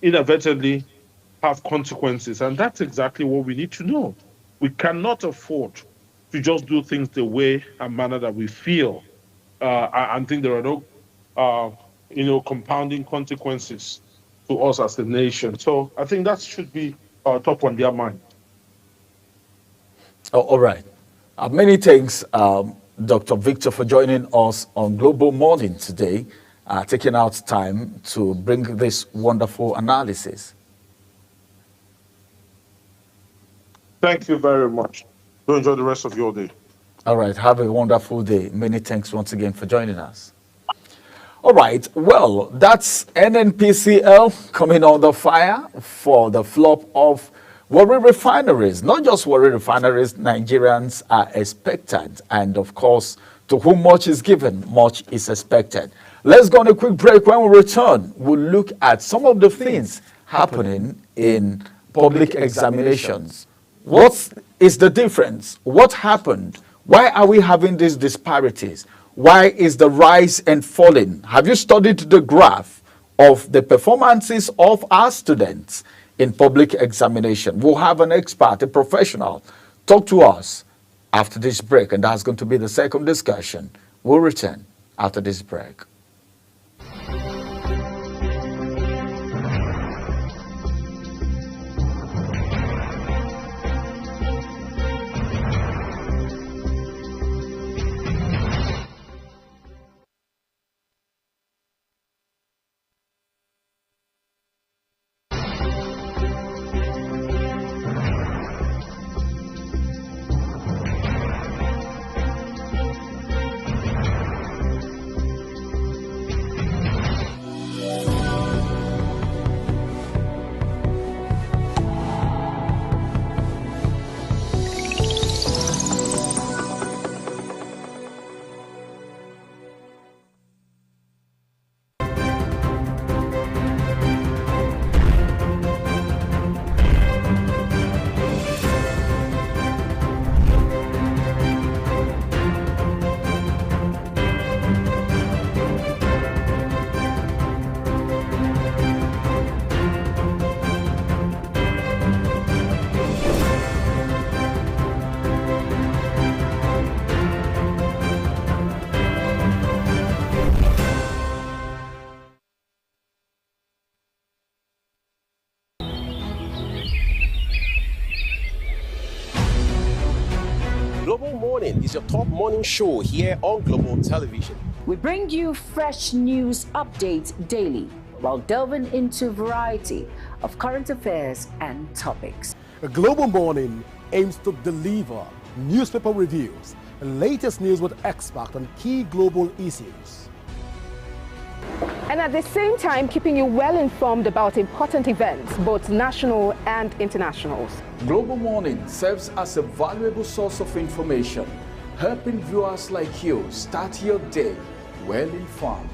S2: inadvertently have consequences. And that's exactly what we need to know. We cannot afford to just do things the way and manner that we feel. I think there are no, compounding consequences to us as a nation. So I think that should be top on their mind.
S8: Oh, all right. Many thanks, Dr. Victor, for joining us on Global Morning today, taking out time to bring this wonderful analysis.
S2: Thank you very much. Do enjoy the rest of your day.
S8: All right. Have a wonderful day. Many thanks once again for joining us. All right. Well, that's NNPCL coming under fire for the flop of Warri refineries. Not just Warri refineries, Nigerians are expectant. And of course, to whom much is given, much is expected. Let's go on a quick break. When we return, we'll look at some of the things happening in public examinations. What is the difference? What happened? Why are we having these disparities? Why is the rise and falling? Have you studied the graph of the performances of our students in public examination? We'll have an expert, a professional, talk to us after this break, and that's going to be the second discussion. We'll return after this break.
S11: Morning is your top morning show here on Global Television.
S10: We bring you fresh news updates daily while delving into a variety of current affairs and topics.
S21: A Global Morning aims to deliver newspaper reviews and latest news with experts on key global issues.
S12: And at the same time, keeping you well informed about important events, both national and international.
S8: Global Morning serves as a valuable source of information, helping viewers like you start your day well informed.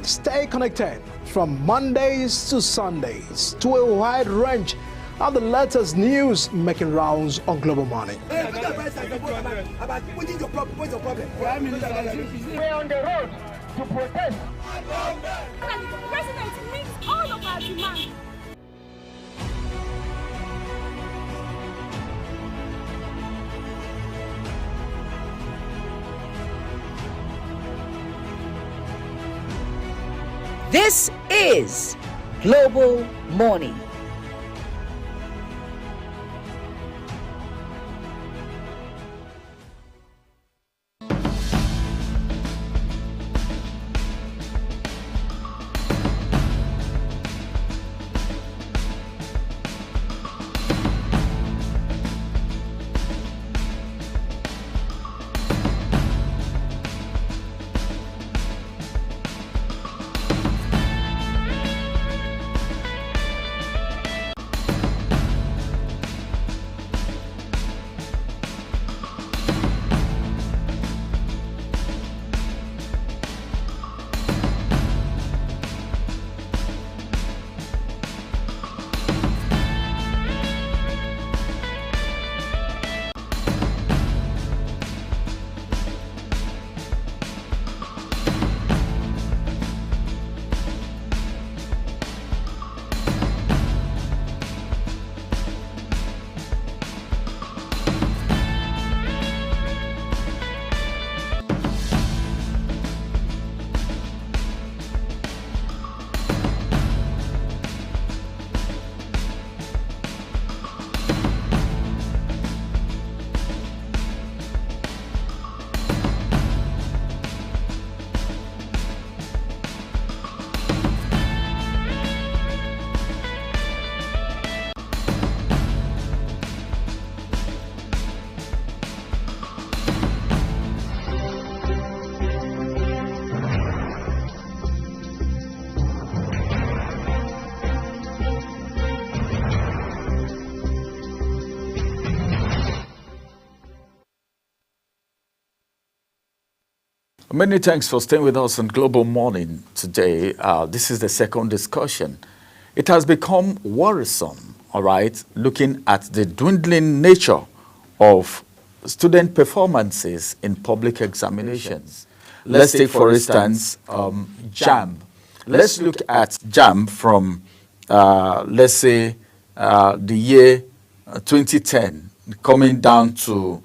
S21: Stay connected from Mondays to Sundays to a wide range of the latest news making rounds on Global Morning.
S17: We're on the road to protest.
S18: The president meets all of our demands.
S10: This is Global Morning.
S8: Many thanks for staying with us on Global Morning today. This is the second discussion. It has become worrisome, all right, looking at the dwindling nature of student performances in public examinations. Let's take, for instance, JAMB. Let's look at JAMB from, let's say, the year 2010, coming down to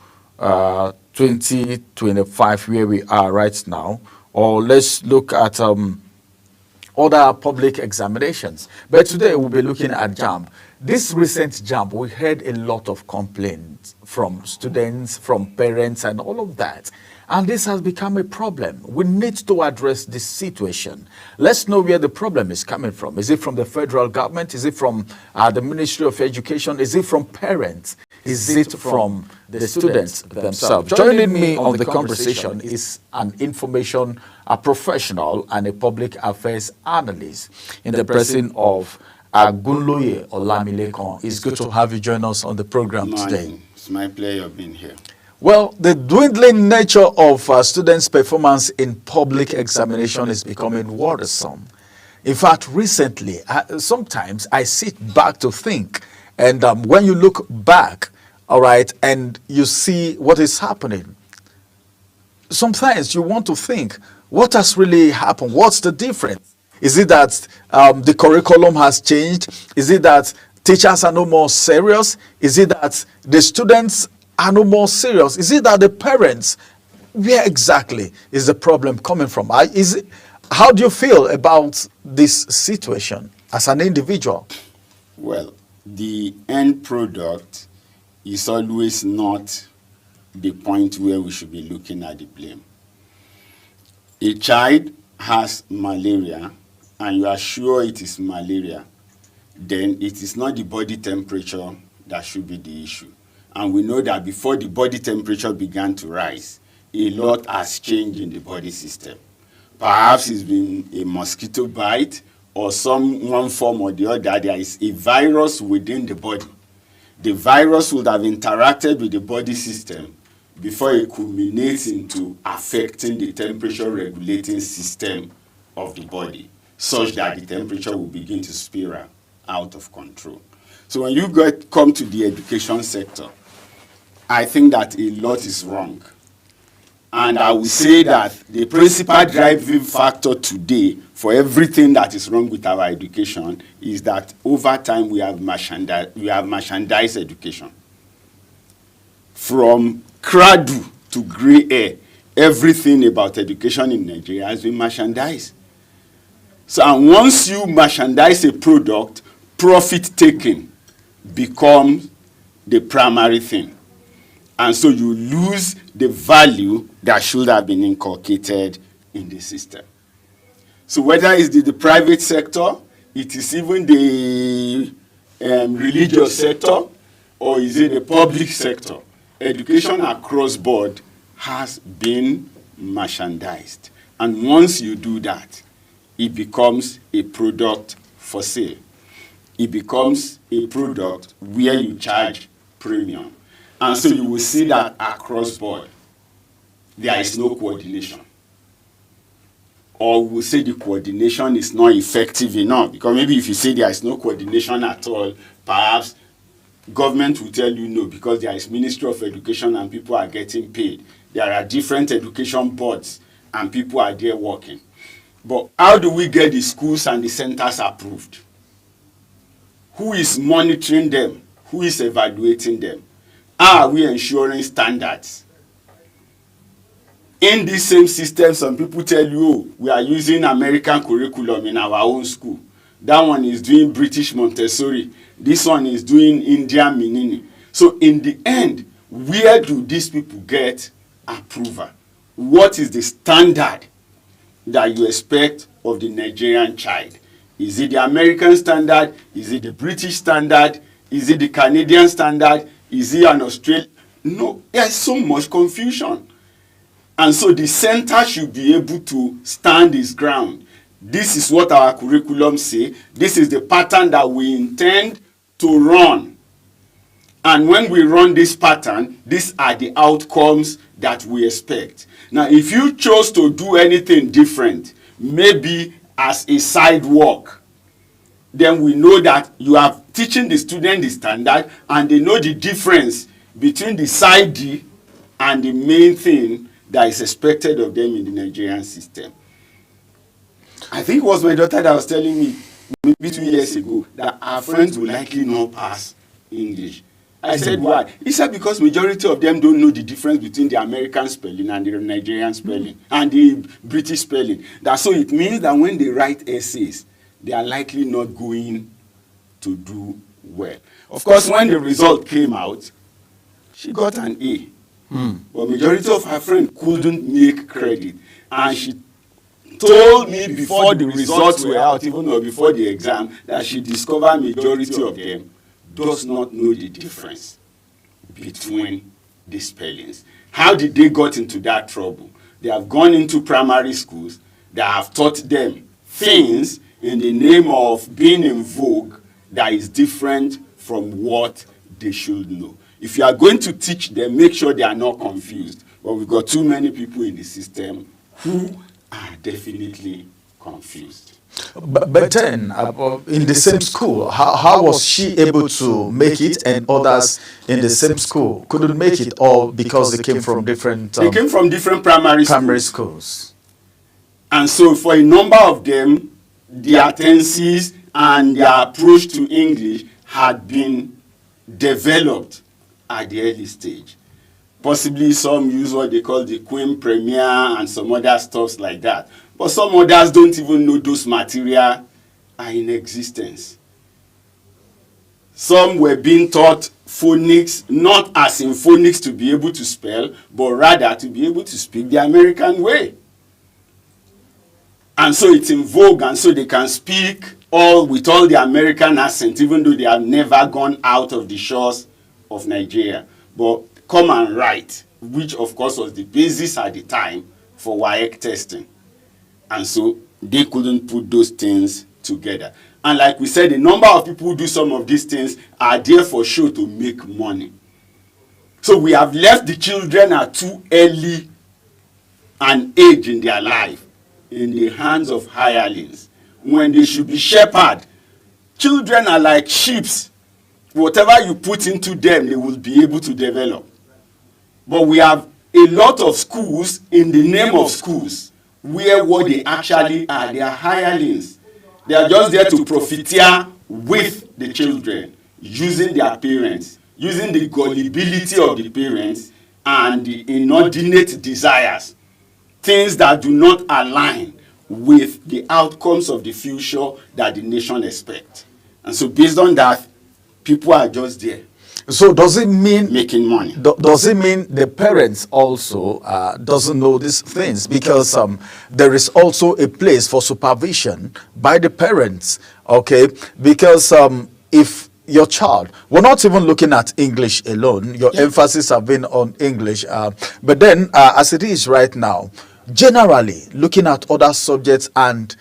S8: 2025, where we are right now, or let's look at other public examinations. But today we'll be looking at JAMB. This recent JAMB, we heard a lot of complaints from students, from parents, and all of that. And this has become a problem. We need to address this situation. Let's know where the problem is coming from. Is it from the federal government? Is it from the Ministry of Education? Is it from parents? Is it from the students themselves? Joining me on the conversation is an information professional and a public affairs analyst in the person of Agunloye Olamilekon. It's good to have you join us on the program today.
S5: It's my pleasure being here.
S8: Well, the dwindling nature of students' performance in public examination is becoming worrisome. In fact, recently, sometimes I sit back to think, and when you look back, all right, and you see what is happening, sometimes you want to think, what has really happened? What's the difference? Is it that the curriculum has changed? Is it that teachers are no more serious? Is it that the students are no more serious? Is it that the parents, where exactly is the problem coming from? How do you feel about this situation as an individual?
S5: Well, the end product is always not the point where we should be looking at the blame. A child has malaria, and you are sure it is malaria, then it is not the body temperature that should be the issue. And we know that before the body temperature began to rise, a lot has changed in the body system. Perhaps it's been a mosquito bite, or one form or the other, there is a virus within the body. The virus would have interacted with the body system before it culminates into affecting the temperature regulating system of the body, such that the temperature will begin to spiral out of control. So when you come to the education sector, I think that a lot is wrong. And I will say that the principal driving factor today for everything that is wrong with our education is that over time we have merchandised education. From cradle to gray hair, everything about education in Nigeria has been merchandised. So and once you merchandise a product, profit taking becomes the primary thing. And so you lose the value that should have been inculcated in the system. So whether it's the private sector, it is even the religious sector, or is it the public sector, education across board has been merchandised. And once you do that, it becomes a product for sale. It becomes a product where you charge premium. And so you will see that across board, there is no coordination. Or we'll say the coordination is not effective enough. Because maybe if you say there is no coordination at all, perhaps government will tell you no, because there is Ministry of Education and people are getting paid. There are different education boards and people are there working. But how do we get the schools and the centers approved? Who is monitoring them? Who is evaluating them? How are we ensuring standards? In this same system, some people tell you, oh, we are using American curriculum in our own school. That one is doing British Montessori. This one is doing Indian Minini. So in the end, where do these people get approval? What is the standard that you expect of the Nigerian child? Is it the American standard? Is it the British standard? Is it the Canadian standard? Is it an Australian? No, there's so much confusion. And so the center should be able to stand its ground. This is what our curriculum say. This is the pattern that we intend to run. And when we run this pattern, these are the outcomes that we expect. Now, if you chose to do anything different, maybe as a side work, then we know that you are teaching the student the standard and they know the difference between the side D and the main thing that is expected of them in the Nigerian system. I think it was my daughter that was telling me maybe 2 years ago that our friends will likely not pass English. I said, why? He said because majority of them don't know the difference between the American spelling and the Nigerian spelling and the British spelling. So it means that when they write essays, they are likely not going to do well. Of course, when the result came out, she got an A. But majority of her friends couldn't make credit. And she told me before the results were out, even though before the exam, that she discovered majority of them does not know the difference between the spellings. How did they got into that trouble? They have gone into primary schools that have taught them things in the name of being in vogue that is different from what they should know. If you are going to teach them, make sure they are not confused. But we've got too many people in the system who are definitely confused.
S6: But then, in the same school, how was she able to make it and others in the same school couldn't make it, all because they came from different...
S5: they came from different primary
S6: schools.
S5: And so for a number of them, their tenses and their approach to English had been developed at the early stage. Possibly some use what they call the Queen Premier and some other stuffs like that. But some others don't even know those material are in existence. Some were being taught phonics, not as in phonics to be able to spell, but rather to be able to speak the American way. And so it's in vogue, and so they can speak with all the American accent, even though they have never gone out of the shores of Nigeria. But come and write, which of course was the basis at the time for WAEC testing. And so they couldn't put those things together. And like we said, the number of people who do some of these things are there for show to make money. So we have left the children at too early an age in their life in the hands of hirelings when they should be shepherded. Children are like sheep. Whatever you put into them, they will be able to develop. But we have a lot of schools in the name of schools where what they actually are, they are hirelings. They are just there to profiteer with the children, using their parents, using the gullibility of the parents and the inordinate desires, things that do not align with the outcomes of the future that the nation expects. And so based on that, people are just there.
S6: So does it mean
S5: making money?
S6: Does it mean the parents also doesn't know these things? Because there is also a place for supervision by the parents, okay? Because if your child, we're not even looking at English alone, your emphasis have been on English, but then as it is right now, generally looking at other subjects and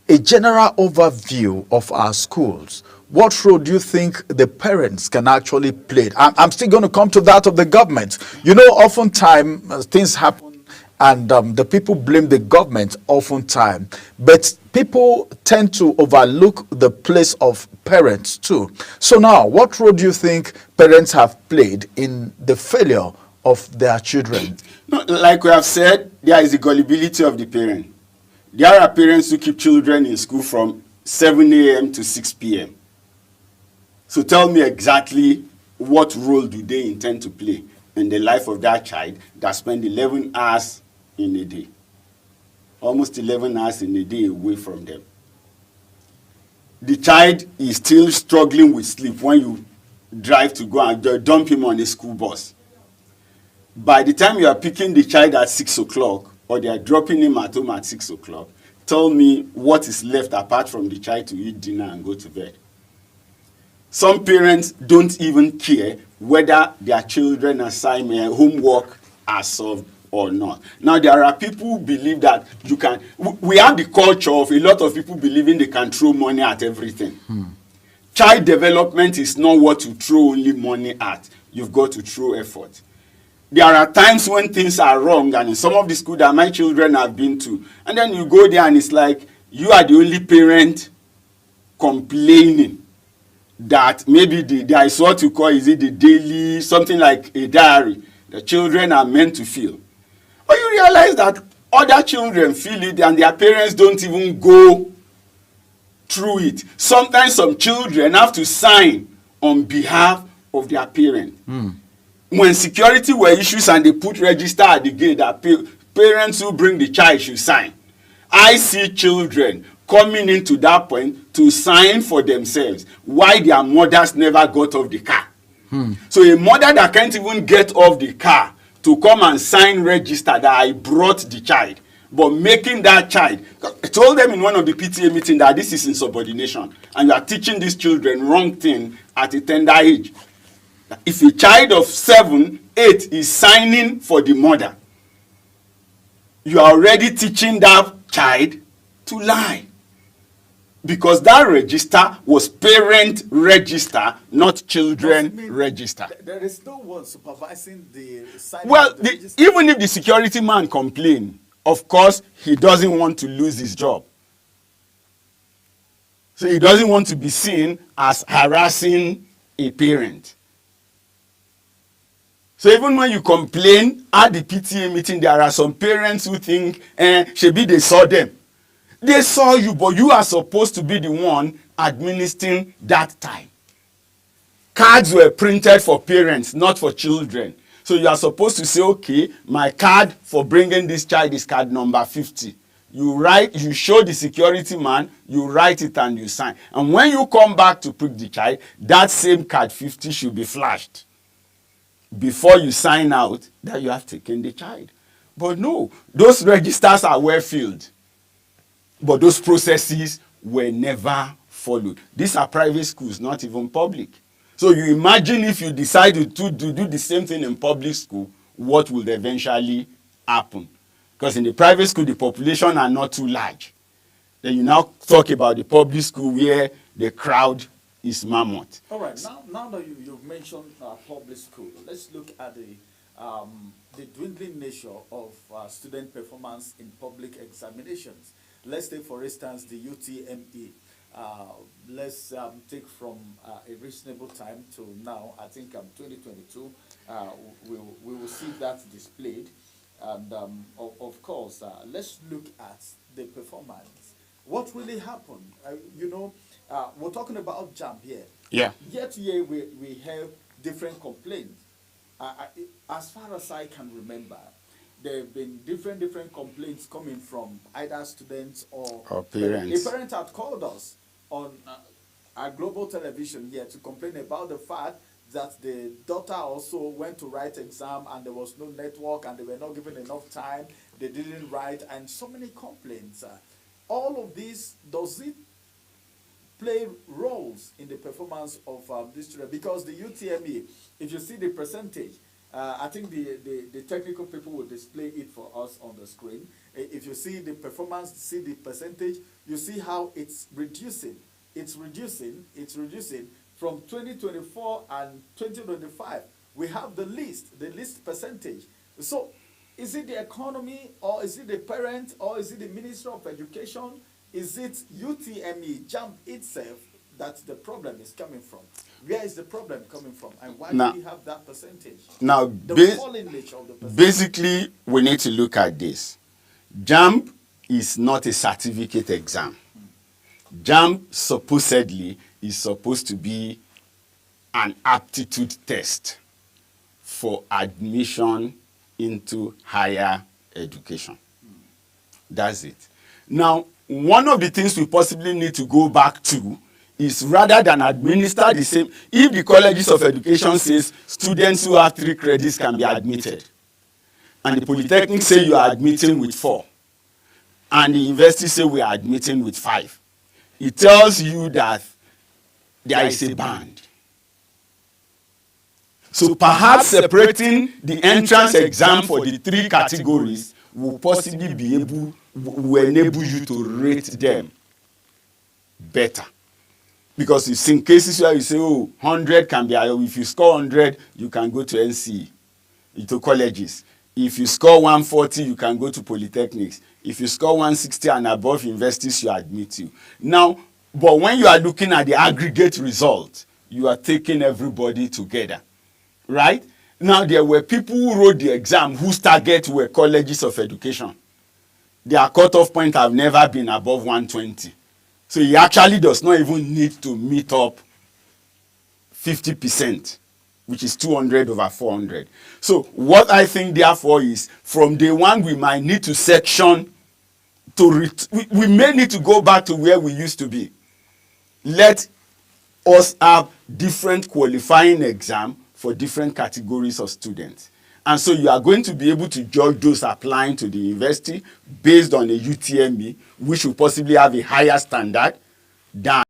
S6: a general overview of our schools, what role do you think the parents can actually play? I'm still going to come to that of the government. You know, oftentimes things happen and the people blame the government oftentimes. But people tend to overlook the place of parents too. So now, what role do you think parents have played in the failure of their children?
S5: No, like we have said, there is the gullibility of the parent. There are parents who keep children in school from 7 a.m. to 6 p.m. So tell me exactly what role do they intend to play in the life of that child that spend 11 hours in a day. Almost 11 hours in a day away from them. The child is still struggling with sleep when you drive to go and dump him on a school bus. By the time you are picking the child at 6 o'clock, or they are dropping him at home at 6 o'clock, tell me what is left apart from the child to eat dinner and go to bed. Some parents don't even care whether their children's assignment, homework are solved or not. Now, there are people who believe that you can, we have the culture of a lot of people believing they can throw money at everything. Child development is not what you throw only money at. You've got to throw effort. There are times when things are wrong, and in some of the schools that my children have been to, and then you go there and it's like you are the only parent complaining that maybe there is what you call, is it the daily, something like a diary, the children are meant to feel. But you realize that other children feel it and their parents don't even go through it. Sometimes some children have to sign on behalf of their parent. When security were issues and they put register at the gate that parents who bring the child should sign. I see children coming into that point to sign for themselves why their mothers never got off the car. So a mother that can't even get off the car to come and sign register that I brought the child, but making that child, I told them in one of the PTA meetings that this is insubordination and you are teaching these children wrong thing at a tender age. If a child of 7, 8 is signing for the mother, you are already teaching that child to lie. Because that register was parent register, not children register.
S6: There is no one supervising the signing.
S5: Well, even if the security man complains, of course, he doesn't want to lose his job. So he doesn't want to be seen as harassing a parent. So even when you complain at the PTA meeting, there are some parents who think, maybe they saw them. They saw you, but you are supposed to be the one administering that time. Cards were printed for parents, not for children. So you are supposed to say, okay, my card for bringing this child is card number 50. You write, you show the security man, you write it and you sign. And when you come back to prick the child, that same card 50 should be flashed before you sign out that you have taken the child. But no, those registers are well filled. But those processes were never followed. These are private schools, not even public. So you imagine if you decide to do the same thing in public school, what will eventually happen? Because in the private school, the population are not too large. Then you now talk about the public school where the crowd is mammoth.
S8: All right, now that you've mentioned public school, let's look at the dwindling nature of student performance in public examinations. Let's take, for instance, the UTME. Let's take from a reasonable time to now, I think 2022, we will see that displayed. And of course, let's look at the performance. What really happened? We're talking about JAMB here.
S5: Yeah.
S8: Yet here we have different complaints. As far as I can remember, there have been different complaints coming from either students or
S5: parents.
S8: A parent had called us on our global television here to complain about the fact that the daughter also went to write exam and there was no network and they were not given enough time, they didn't write, and so many complaints. All of this, does it play roles in the performance of this student? Because the UTME, if you see the percentage, I think the technical people will display it for us on the screen. If you see the performance, see the percentage, you see how it's reducing. It's reducing from 2024 and 2025. We have the least percentage. So is it the economy, or is it the parent, or is it the Ministry of Education? Is it UTME, JAMB itself, that the problem is coming from? Where is the problem coming from? And why do we have that percentage?
S5: Now,
S8: the falling nature of the percentage.
S5: Basically, we need to look at this. JAMB is not a certificate exam. JAMB supposedly is supposed to be an aptitude test for admission into higher education. That's it. Now, one of the things we possibly need to go back to is, rather than administer the same, if the colleges of education says students who have 3 credits can be admitted, and the polytechnic say you are admitting with 4, and the university say we are admitting with 5, it tells you that there is a band. So perhaps separating the entrance exam for the 3 categories will possibly be will enable you to rate them better. Because it's in cases where you say, oh, 100 can be, if you score 100, you can go to NCE, to colleges. If you score 140, you can go to polytechnics. If you score 160 and above, universities should admit you. Now, but when you are looking at the aggregate result, you are taking everybody together, right? Now, there were people who wrote the exam whose targets were colleges of education. Their cutoff point have never been above 120. So he actually does not even need to meet up 50%, which is 200 over 400. So what I think, therefore, is from day one, we might need to section, we may need to go back to where we used to be. Let us have different qualifying exam for different categories of students. And so you are going to be able to judge those applying to the university based on a UTME, which will possibly have a higher standard than